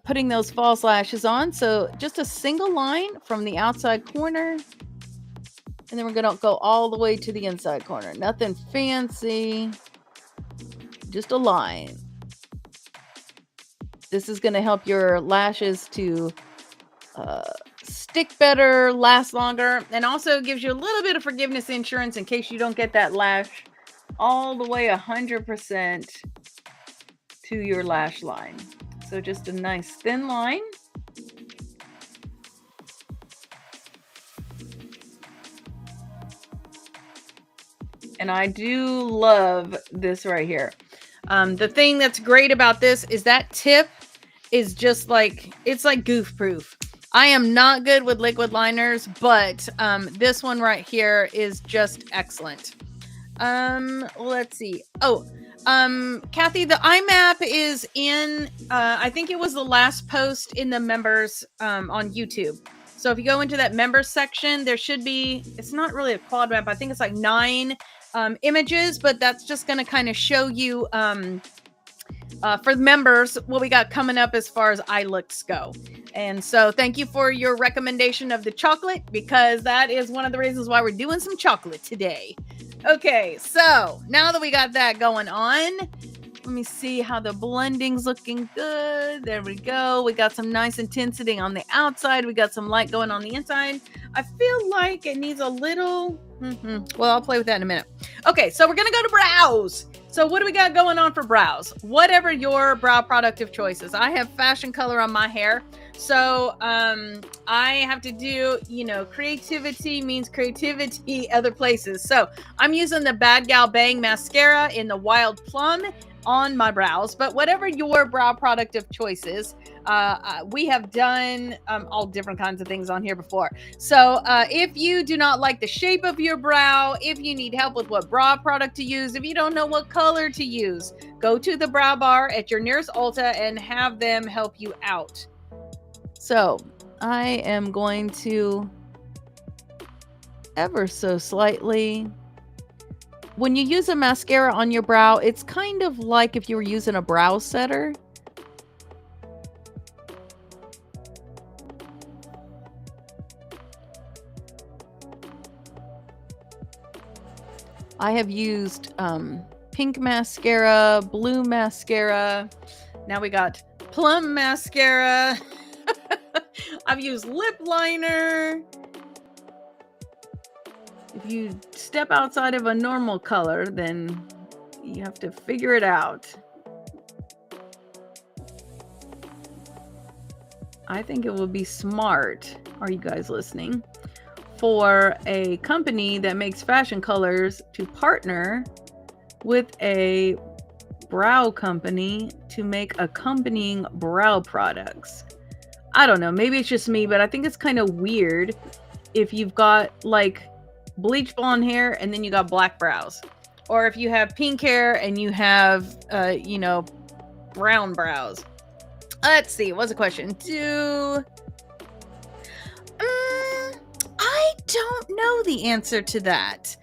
putting those false lashes on. So just a single line from the outside corner. And then we're going to go all the way to the inside corner. Nothing fancy, just a line. This is going to help your lashes to stick better, last longer, and also gives you a little bit of forgiveness insurance in case you don't get that lash all the way 100% to your lash line. So just a nice thin line. And I do love this right here. The thing that's great about this is that tip is just like, it's like goof proof. I am not good with liquid liners, but this one right here is just excellent. Let's see. Oh, Kathy, the IMAP is in, I think it was the last post in the members on YouTube. So if you go into that members section, there should be, it's not really a quad map. I think it's like 9 images, but that's just going to kind of show you for the members what we got coming up as far as eye looks go. And so thank you for your recommendation of the chocolate, because that is one of the reasons why we're doing some chocolate today. Okay, so now that we got that going on, let me see how the blending's looking good. There we go. We got some nice intensity on the outside. We got some light going on the inside. I feel like it needs a little... Well, I'll play with that in a minute. Okay, so we're going to go to brows. So what do we got going on for brows? Whatever your brow product of choice is. I have fashion color on my hair. So I have to do, creativity means creativity other places. So I'm using the Bad Gal Bang mascara in the Wild Plum on my brows, but whatever your brow product of choice is, we have done all different kinds of things on here before. So if you do not like the shape of your brow, if you need help with what brow product to use, if you don't know what color to use, go to the brow bar at your nearest Ulta and have them help you out. So I am going to ever so slightly... When you use a mascara on your brow, it's kind of like if you were using a brow setter. I have used pink mascara, blue mascara. Now we got plum mascara. I've used lip liner. If you step outside of a normal color, then you have to figure it out. I think it would be smart, are you guys listening, for a company that makes fashion colors to partner with a brow company to make accompanying brow products. I don't know, maybe it's just me, but I think it's kind of weird if you've got like bleach blonde hair and then you got black brows. Or if you have pink hair and you have, brown brows. Let's see. What's the question? I don't know the answer to that.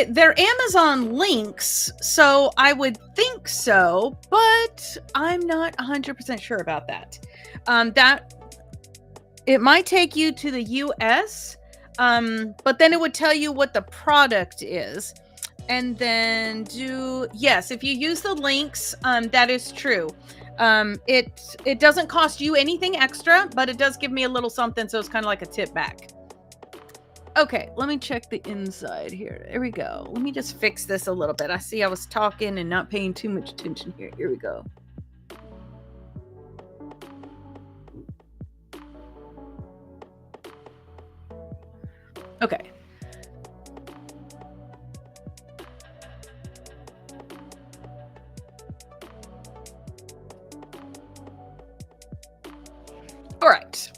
They're Amazon links, so I would think so, but I'm not 100% sure about that. That it might take you to the US, but then it would tell you what the product is. And then yes, if you use the links, that is true. It doesn't cost you anything extra, but it does give me a little something, so it's kind of like a tip back. Okay, let me check the inside here. There we go. Let me just fix this a little bit. I see I was talking and not paying too much attention here. Here we go. Okay. All right.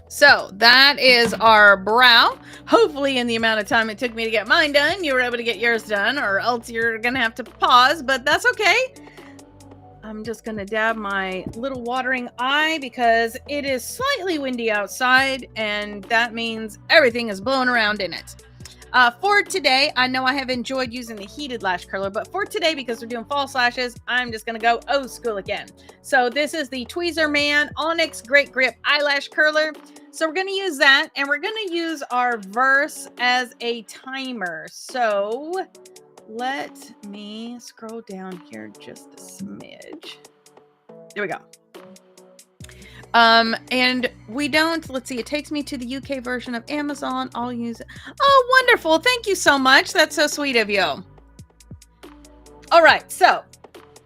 So that is our brow. Hopefully in the amount of time it took me to get mine done, you were able to get yours done, or else you're going to have to pause, but that's okay. I'm just going to dab my little watering eye because it is slightly windy outside, and that means everything is blowing around in it. For today, I know I have enjoyed using the heated lash curler, but for today, because we're doing false lashes, I'm just going to go old school again. So this is the Tweezer Man Onyx Great Grip Eyelash Curler. So we're going to use that, and we're going to use our verse as a timer. So let me scroll down here just a smidge. There we go. And we don't, let's see, it takes me to the UK version of Amazon. I'll use it. Oh, wonderful. Thank you so much. That's so sweet of you. All right. So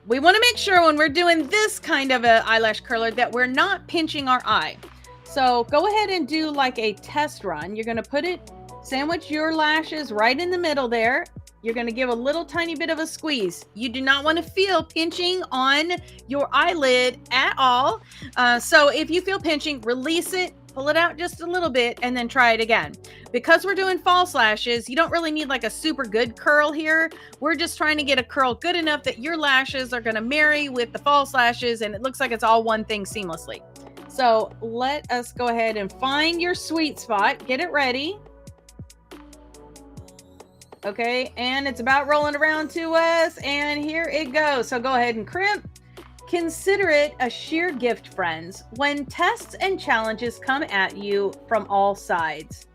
we want to make sure when we're doing this kind of an eyelash curler that we're not pinching our eye. So go ahead and do like a test run. You're going to sandwich your lashes right in the middle there. You're going to give a little tiny bit of a squeeze. You do not want to feel pinching on your eyelid at all. So if you feel pinching, release it, pull it out just a little bit, and then try it again. Because we're doing false lashes, you don't really need like a super good curl here. We're just trying to get a curl good enough that your lashes are going to marry with the false lashes, and it looks like it's all one thing seamlessly. So let us go ahead and find your sweet spot. Get it ready. Okay, and it's about rolling around to us, and here it goes. So go ahead and crimp. Consider it a sheer gift, friends, when tests and challenges come at you from all sides.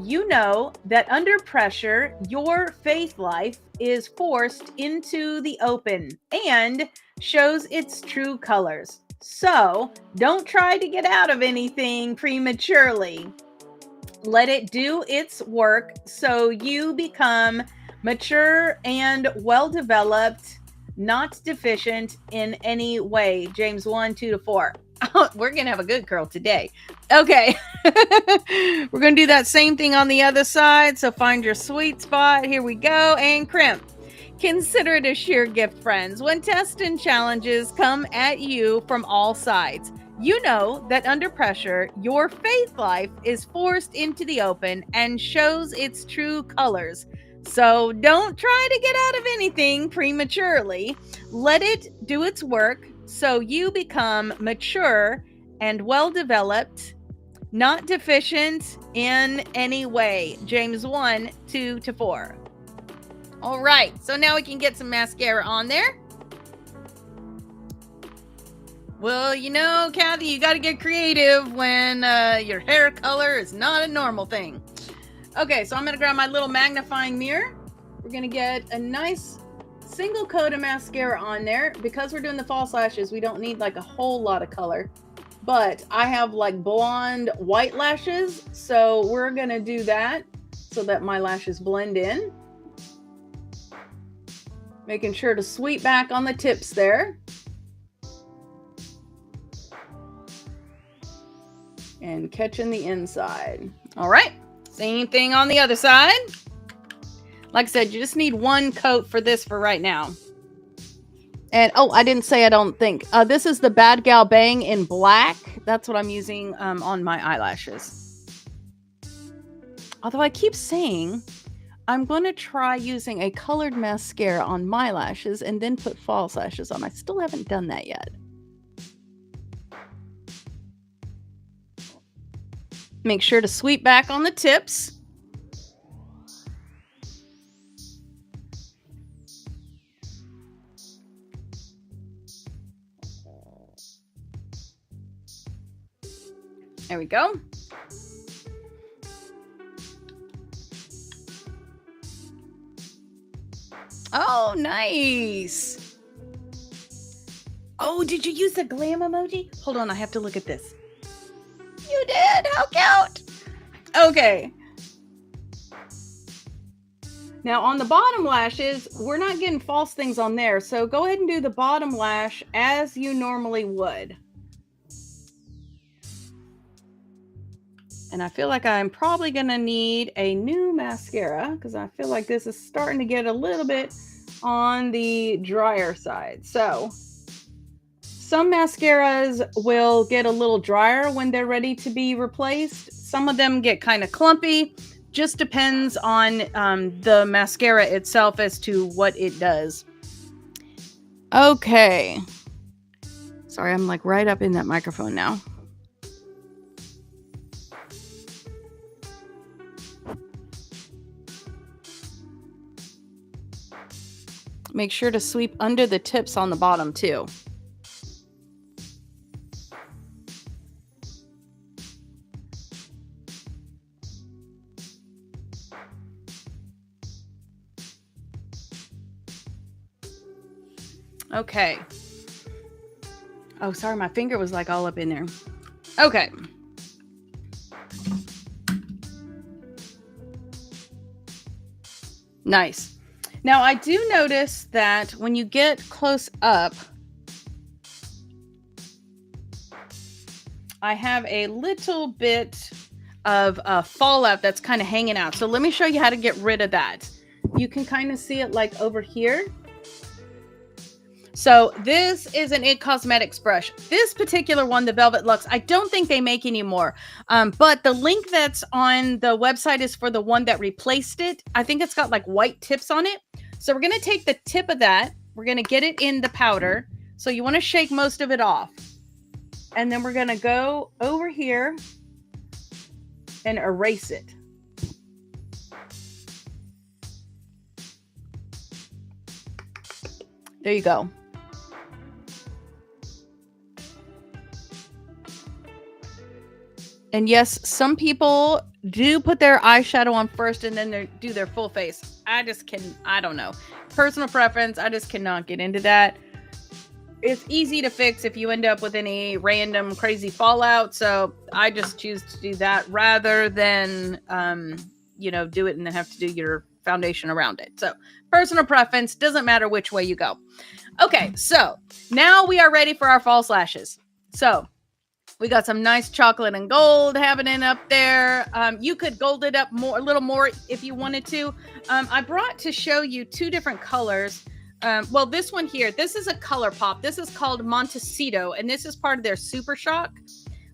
You know that under pressure, your faith life is forced into the open and shows its true colors. So don't try to get out of anything prematurely. Let it do its work so you become mature and well-developed, not deficient in any way. James 1:2-4. Oh, we're going to have a good curl today. Okay. We're going to do that same thing on the other side. So find your sweet spot. Here we go. And crimp. Consider it a sheer gift, friends, when tests and challenges come at you from all sides. You know that under pressure, your faith life is forced into the open and shows its true colors. So don't try to get out of anything prematurely. Let it do its work so you become mature and well-developed, not deficient in any way. James 1:2-4. All right, so now we can get some mascara on there. Well, you know, Kathy, you got to get creative when your hair color is not a normal thing. Okay, so I'm going to grab my little magnifying mirror. We're going to get a nice single coat of mascara on there. Because we're doing the false lashes, we don't need like a whole lot of color. But I have like blonde white lashes, so we're going to do that so that my lashes blend in. Making sure to sweep back on the tips there. And catching the inside. All right, same thing on the other side. Like I said, you just need one coat for this for right now. And oh, I didn't say I don't think. This is the Bad Gal Bang in black. That's what I'm using on my eyelashes. Although I keep saying I'm going to try using a colored mascara on my lashes and then put false lashes on. I still haven't done that yet. Make sure to sweep back on the tips. There we go. Oh, nice. Oh, did you use the glam emoji? Hold on, I have to look at this. You did? How cute. Okay. Now on the bottom lashes, we're not getting false things on there. So go ahead and do the bottom lash as you normally would. And I feel like I'm probably going to need a new mascara because I feel like this is starting to get a little bit on the drier side. So some mascaras will get a little drier when they're ready to be replaced. Some of them get kind of clumpy. Just depends on the mascara itself as to what it does. Okay. Sorry, I'm like right up in that microphone now. Make sure to sweep under the tips on the bottom too. Okay. Oh, sorry, my finger was like all up in there. Okay. Nice. Now, I do notice that when you get close up, I have a little bit of fallout that's kind of hanging out. So let me show you how to get rid of that. You can kind of see it like over here. So this is an It Cosmetics brush. This particular one, the Velvet Luxe, I don't think they make anymore. But the link that's on the website is for the one that replaced it. I think it's got like white tips on it. So we're going to take the tip of that. We're going to get it in the powder. So you want to shake most of it off. And then we're going to go over here and erase it. There you go. And yes, some people do put their eyeshadow on first and then they do their full face. I don't know. Personal preference, I just cannot get into that. It's easy to fix if you end up with any random crazy fallout. So I just choose to do that rather than, do it and then have to do your foundation around it. So personal preference, doesn't matter which way you go. Okay, so now we are ready for our false lashes. So we got some nice chocolate and gold happening up there. You could gold it up a little more if you wanted to. I brought to show you two different colors. Well, this one here, this is a color pop. This is called Montecito, and this is part of their Super Shock.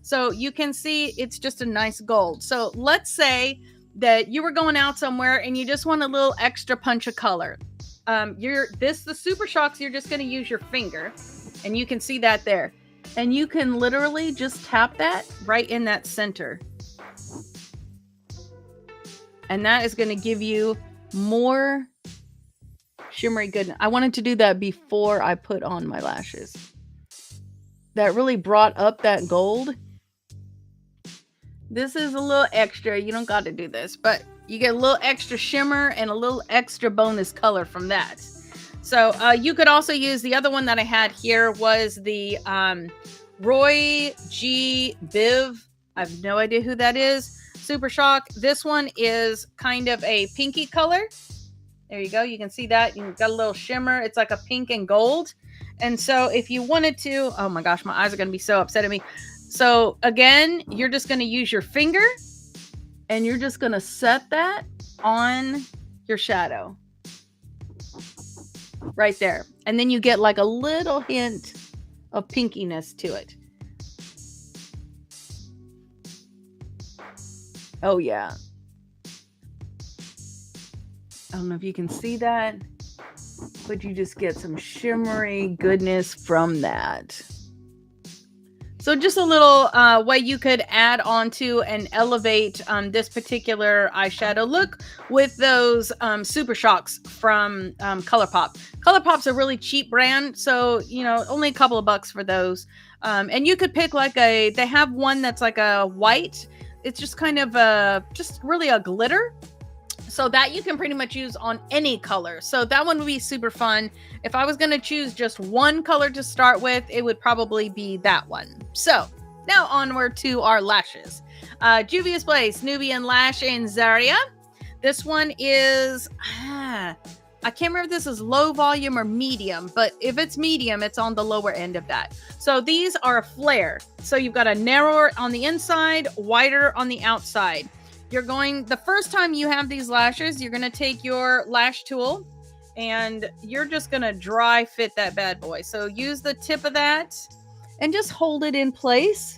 So you can see it's just a nice gold. So let's say that you were going out somewhere and you just want a little extra punch of color. The Super Shocks, you're just going to use your finger, and you can see that there. And you can literally just tap that right in that center. And that is going to give you more shimmery goodness. I wanted to do that before I put on my lashes. That really brought up that gold. This is a little extra. You don't got to do this, but you get a little extra shimmer and a little extra bonus color from that. So you could also use the other one that I had here was the Roy G. Biv. I have no idea who that is. Super Shock. This one is kind of a pinky color. There you go. You can see that. You've got a little shimmer. It's like a pink and gold. And so if you wanted to, oh my gosh, my eyes are going to be so upset at me. So again, you're just going to use your finger and you're just going to set that on your shadow. Right there. And then you get like a little hint of pinkiness to it. Oh yeah. don't know if you can see that, but you just get some shimmery goodness from that. So just a little way you could add on to and elevate this particular eyeshadow look with those Super Shocks from ColourPop. ColourPop's a really cheap brand, so, you know, only a couple of bucks for those. And you could pick like they have one that's like a white. It's just kind of just really a glitter. So that you can pretty much use on any color. So that one would be super fun. If I was going to choose just one color to start with, it would probably be that one. So now onward to our lashes. Juvia's Place, Nubian Lash in Zaria. This one is, I can't remember if this is low volume or medium, but if it's medium, it's on the lower end of that. So these are a flare. So you've got a narrower on the inside, wider on the outside. The first time you have these lashes, you're going to take your lash tool and you're just going to dry fit that bad boy. So use the tip of that and just hold it in place.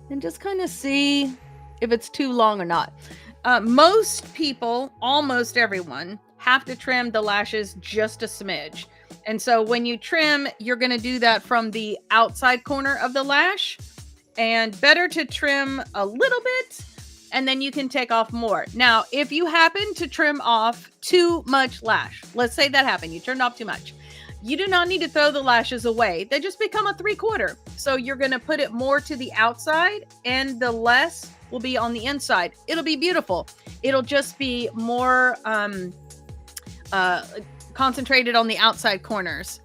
And just kind of see if it's too long or not. Most people, almost everyone, have to trim the lashes just a smidge. And so when you trim, you're going to do that from the outside corner of the lash, and better to trim a little bit and then you can take off more. Now, if you happen to trim off too much lash, let's say that happened, you turned off too much. You do not need to throw the lashes away. They just become a 3/4. So you're going to put it more to the outside and the less will be on the inside. It'll be beautiful. It'll just be more, concentrated on the outside corners.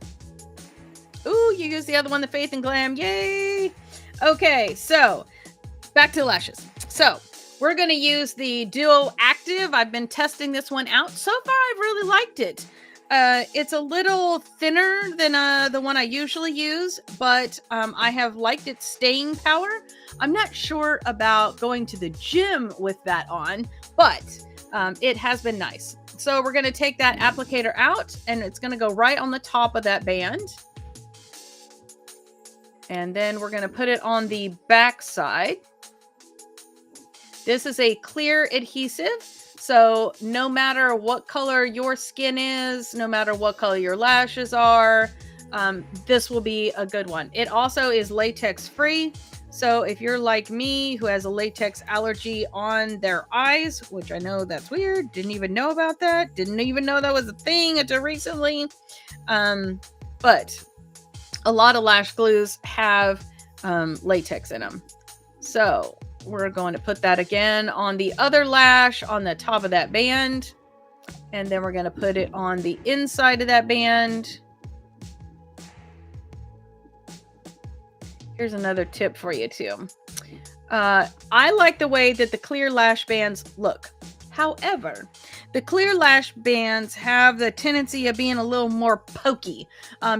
Ooh, you use the other one, the Faith and Glam. Yay! Okay, so back to the lashes. So we're going to use the Duo Active. I've been testing this one out. So far, I've really liked it. It's a little thinner than the one I usually use, but I have liked its staying power. I'm not sure about going to the gym with that on, but it has been nice. So we're going to take that applicator out and it's going to go right on the top of that band. And then we're going to put it on the back side. This is a clear adhesive. So no matter what color your skin is, no matter what color your lashes are, this will be a good one. It also is latex free. So if you're like me who has a latex allergy on their eyes, which I know that's weird, didn't even know about that, didn't even know that was a thing until recently. But a lot of lash glues have latex in them. So we're going to put that again on the other lash on the top of that band. And then we're going to put it on the inside of that band. Here's another tip for you too. I like the way that the clear lash bands look. However, the clear lash bands have the tendency of being a little more pokey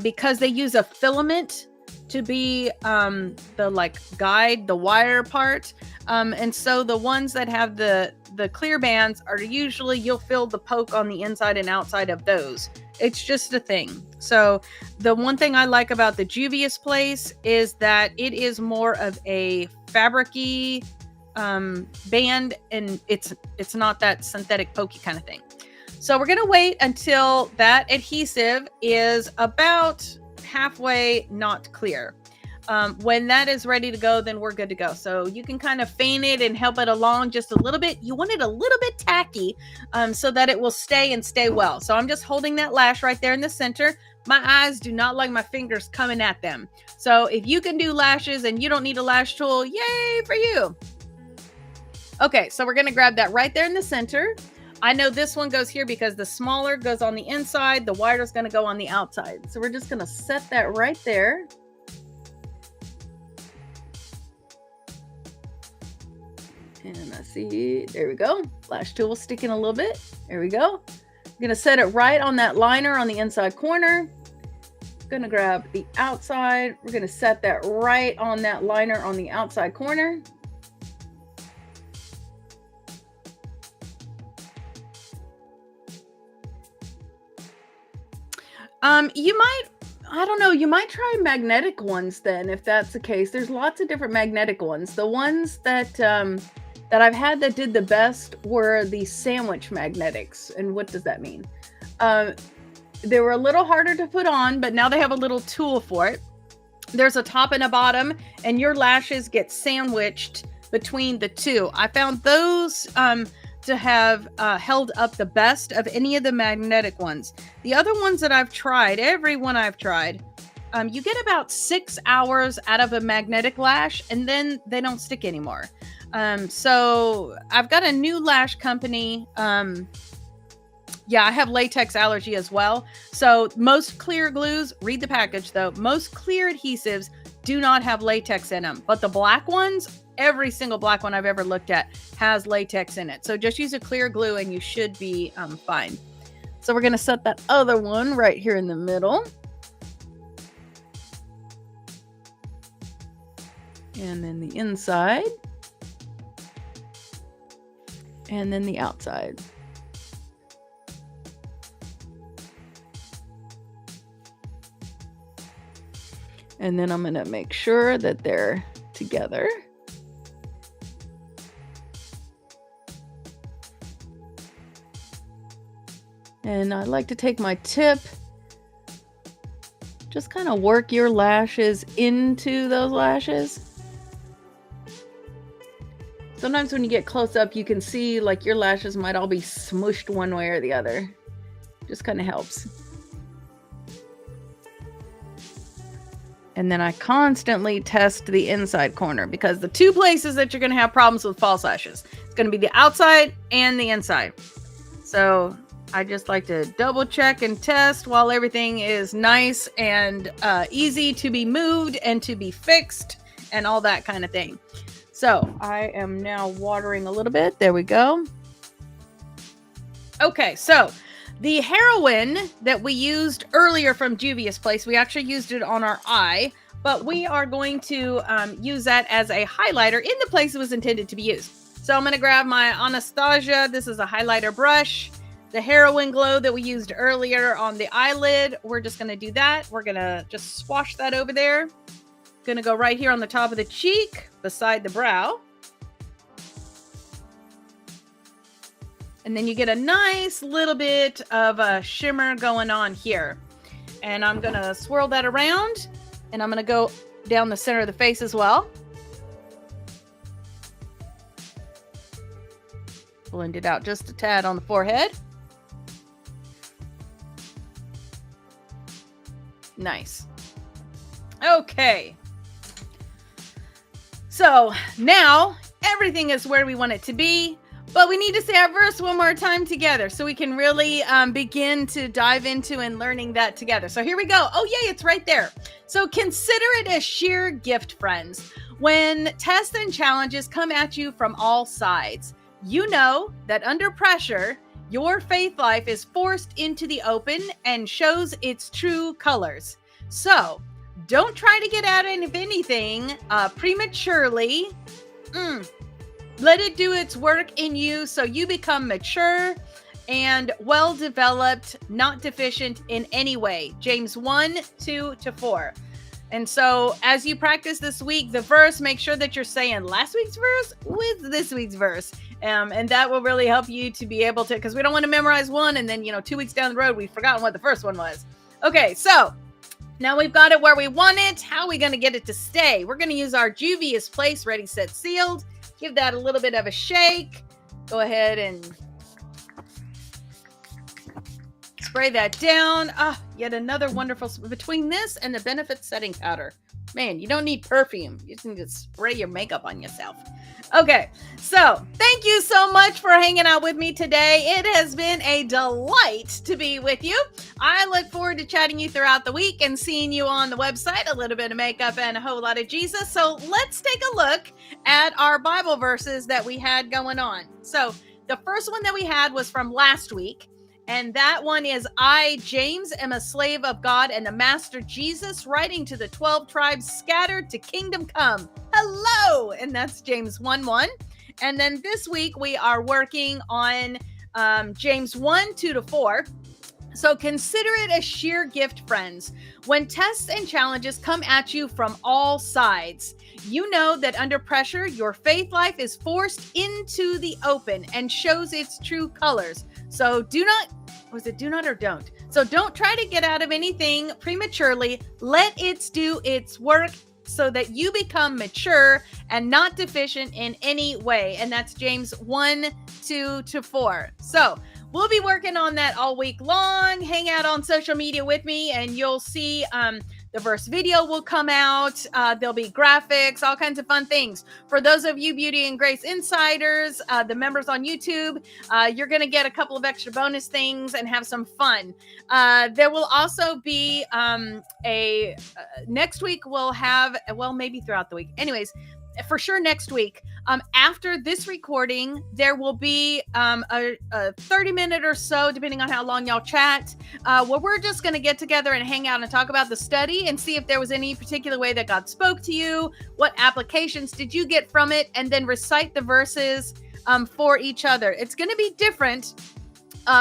because they use a filament to be the wire part. And so the ones that have the clear bands are usually, you'll feel the poke on the inside and outside of those. It's just a thing. So the one thing I like about the Juvia's Place is that it is more of a fabric-y band, and it's not that synthetic pokey kind of thing. So we're going to wait until that adhesive is about halfway not clear. When that is ready to go, then we're good to go. So you can kind of feign it and help it along just a little bit. You want it a little bit tacky so that it will stay well. So I'm just holding that lash right there in the center. My eyes do not like my fingers coming at them. So if you can do lashes and you don't need a lash tool, yay for you. Okay, so we're going to grab that right there in the center. I know this one goes here because the smaller goes on the inside, the wider is going to go on the outside. So we're just going to set that right there. And I see, there we go. Lash tool sticking a little bit. There we go. I'm going to set it right on that liner on the inside corner. Going to grab the outside. We're going to set that right on that liner on the outside corner. You might try magnetic ones then, if that's the case. There's lots of different magnetic ones. The ones that that I've had that did the best were the sandwich magnetics. And what does that mean? They were a little harder to put on, but now they have a little tool for it. There's a top and a bottom, and your lashes get sandwiched between the two. I found those to have held up the best of any of the magnetic ones. The other ones that I've tried, every one I've tried, you get about 6 hours out of a magnetic lash, and then they don't stick anymore. So I've got a new lash company. Yeah, I have latex allergy as well. So most clear glues, read the package though, most clear adhesives do not have latex in them. But the black ones, every single black one I've ever looked at has latex in it. So just use a clear glue and you should be fine. So we're going to set that other one right here in the middle. And then the inside. And then the outside. And then I'm going to make sure that they're together. And I like to take my tip, just kind of work your lashes into those lashes. Sometimes when you get close up, you can see like your lashes might all be smushed one way or the other. Just kind of helps. And then I constantly test the inside corner because the two places that you're going to have problems with false lashes, it's going to be the outside and the inside. So I just like to double check and test while everything is nice and easy to be moved and to be fixed and all that kind of thing. So I am now watering a little bit. There we go. Okay, so the heroin that we used earlier from Juvia's Place, we actually used it on our eye, but we are going to use that as a highlighter in the place it was intended to be used. So I'm going to grab my Anastasia. This is a highlighter brush. The heroin glow that we used earlier on the eyelid, we're just going to do that. We're going to just swash that over there. Going to go right here on the top of the cheek, beside the brow. And then you get a nice little bit of a shimmer going on here. And I'm going to swirl that around. And I'm going to go down the center of the face as well. Blend it out just a tad on the forehead. Nice. Okay. So now everything is where we want it to be, but we need to say our verse one more time together so we can really begin to dive into and learning that together. So here we go. Oh, yay, it's right there. So consider it a sheer gift, friends. When tests and challenges come at you from all sides, you know that under pressure, your faith life is forced into the open and shows its true colors. So don't try to get out of anything prematurely. Let it do its work in you so you become mature and well-developed, not deficient in any way. James 1:2-4. And so as you practice this week, the verse, make sure that you're saying last week's verse with this week's verse. And that will really help you to be able to, because we don't want to memorize one and then, 2 weeks down the road, we've forgotten what the first one was. Okay, so now we've got it where we want it. How are we going to get it to stay? We're going to use our Juvia's Place Ready, Set, Sealed. Give that a little bit of a shake. Go ahead and spray that down. Yet another wonderful, between this and the Benefit Setting Powder. Man, you don't need perfume. You can just spray your makeup on yourself. Okay, so thank you so much for hanging out with me today. It has been a delight to be with you. I look forward to chatting you throughout the week and seeing you on the website, a little bit of makeup and a whole lot of Jesus. So let's take a look at our Bible verses that we had going on. So the first one that we had was from last week. And that one is, I, James, am a slave of God and the Master Jesus, writing to the 12 tribes scattered to kingdom come. Hello! And that's James 1:1. And then this week we are working on James 1:2-4. So consider it a sheer gift, friends. When tests and challenges come at you from all sides, you know that under pressure, your faith life is forced into the open and shows its true colors. So do not, was it do not or don't? So don't try to get out of anything prematurely. Let it do its work so that you become mature and not deficient in any way. And that's James 1:2-4. So we'll be working on that all week long. Hang out on social media with me and you'll see the verse video will come out. There'll be graphics, all kinds of fun things. For those of you Beauty and Grace Insiders, the members on YouTube, you're going to get a couple of extra bonus things and have some fun. There will also be next week we'll have, well, maybe throughout the week. Anyways, for sure next week, after this recording, there will be a 30-minute or so, depending on how long y'all chat, where we're just going to get together and hang out and talk about the study and see if there was any particular way that God spoke to you, what applications did you get from it, and then recite the verses for each other. It's going to be different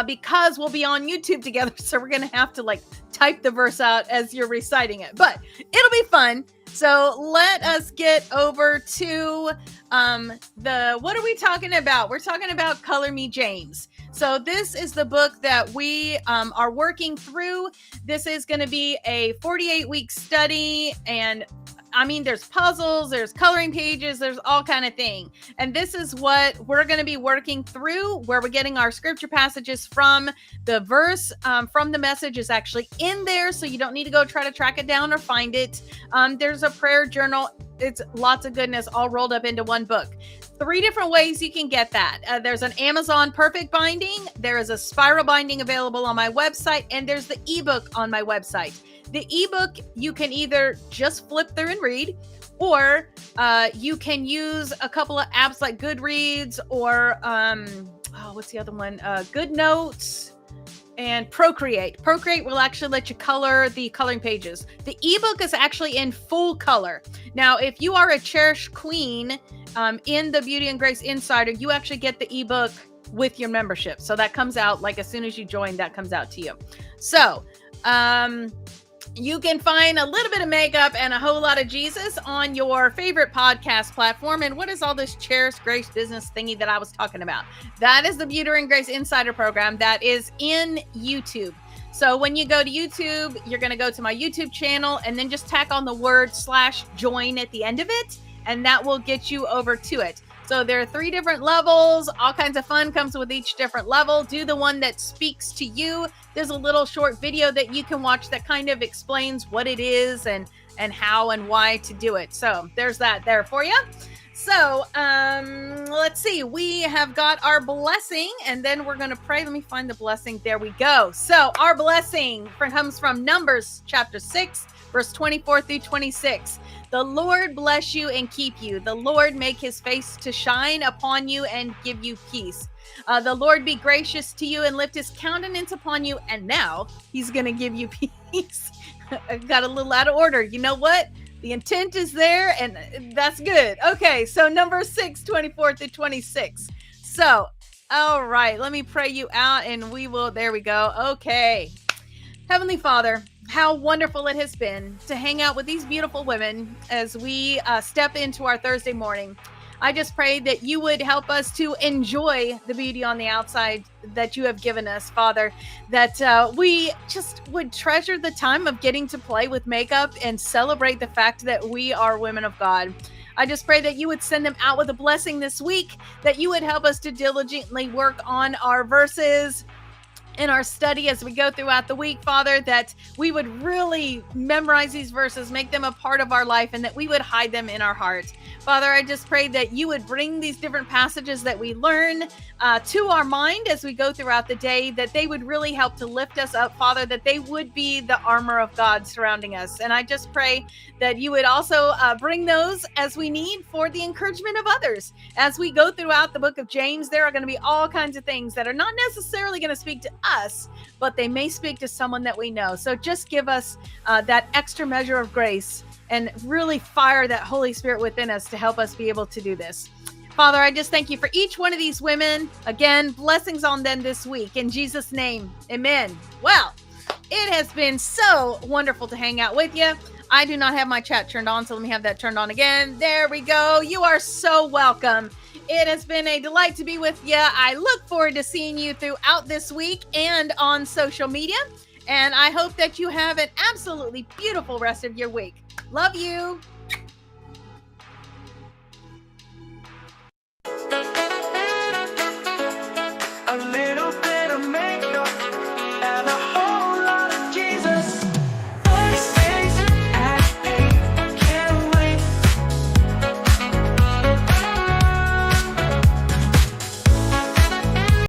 because we'll be on YouTube together, so we're going to have to type the verse out as you're reciting it, but it'll be fun. So let us get over to what are we talking about? We're talking about Color Me James. So this is the book that we are working through. This is going to be a 48-week study, and I mean, there's puzzles, there's coloring pages, there's all kind of thing. And this is what we're going to be working through, where we're getting our scripture passages from. The verse from the message is actually in there, so you don't need to go try to track it down or find it. There's a prayer journal. It's lots of goodness all rolled up into one book. 3 different ways you can get that. There's an Amazon Perfect binding. There is a spiral binding available on my website, and there's the ebook on my website. The ebook, you can either just flip through and read, or you can use a couple of apps like Goodreads or, what's the other one? Good Notes and Procreate. Procreate will actually let you color the coloring pages. The ebook is actually in full color. Now, if you are a cherished queen in the Beauty and Grace Insider, you actually get the ebook with your membership. So that comes out as soon as you join, that comes out to you. So, you can find a little bit of makeup and a whole lot of Jesus on your favorite podcast platform. And what is all this Cherished Grace business thingy that I was talking about? That is the Beauty and Grace Insider program that is in YouTube. So when you go to YouTube, you're going to go to my YouTube channel and then just tack on the word /join at the end of it. And that will get you over to it. So there are 3 different levels. All kinds of fun comes with each different level. Do the one that speaks to you. There's a little short video that you can watch that kind of explains what it is and how and why to do it. So there's that there for you. So let's see. We have got our blessing, and then we're going to pray. Let me find the blessing. There we go. So our blessing comes from Numbers chapter 6, verse 24-26. The Lord bless you and keep you. The Lord make his face to shine upon you and give you peace. The Lord be gracious to you and lift his countenance upon you. And now he's going to give you peace. I got a little out of order. You know what? The intent is there, and that's good. Okay, so Numbers 6, 24-26. So, all right, let me pray you out, and we will, there we go. Okay. Heavenly Father, how wonderful it has been to hang out with these beautiful women as we step into our Thursday morning. I just pray that you would help us to enjoy the beauty on the outside that you have given us, Father, that we just would treasure the time of getting to play with makeup and celebrate the fact that we are women of God. I just pray that you would send them out with a blessing this week, that you would help us to diligently work on our verses in our study as we go throughout the week, Father, that we would really memorize these verses, make them a part of our life, and that we would hide them in our heart. Father, I just pray that you would bring these different passages that we learn to our mind as we go throughout the day, that they would really help to lift us up, Father, that they would be the armor of God surrounding us. And I just pray that you would also bring those as we need for the encouragement of others. As we go throughout the book of James, there are going to be all kinds of things that are not necessarily going to speak to us, but they may speak to someone that we know. So just give us that extra measure of grace and really fire that Holy Spirit within us to help us be able to do this. Father, I just thank you for each one of these women. Again, blessings on them this week. In Jesus' name, amen. Well, it has been so wonderful to hang out with you. I do not have my chat turned on, so let me have that turned on again. There we go. You are so welcome. It has been a delight to be with you. I look forward to seeing you throughout this week and on social media. And I hope that you have an absolutely beautiful rest of your week. Love you.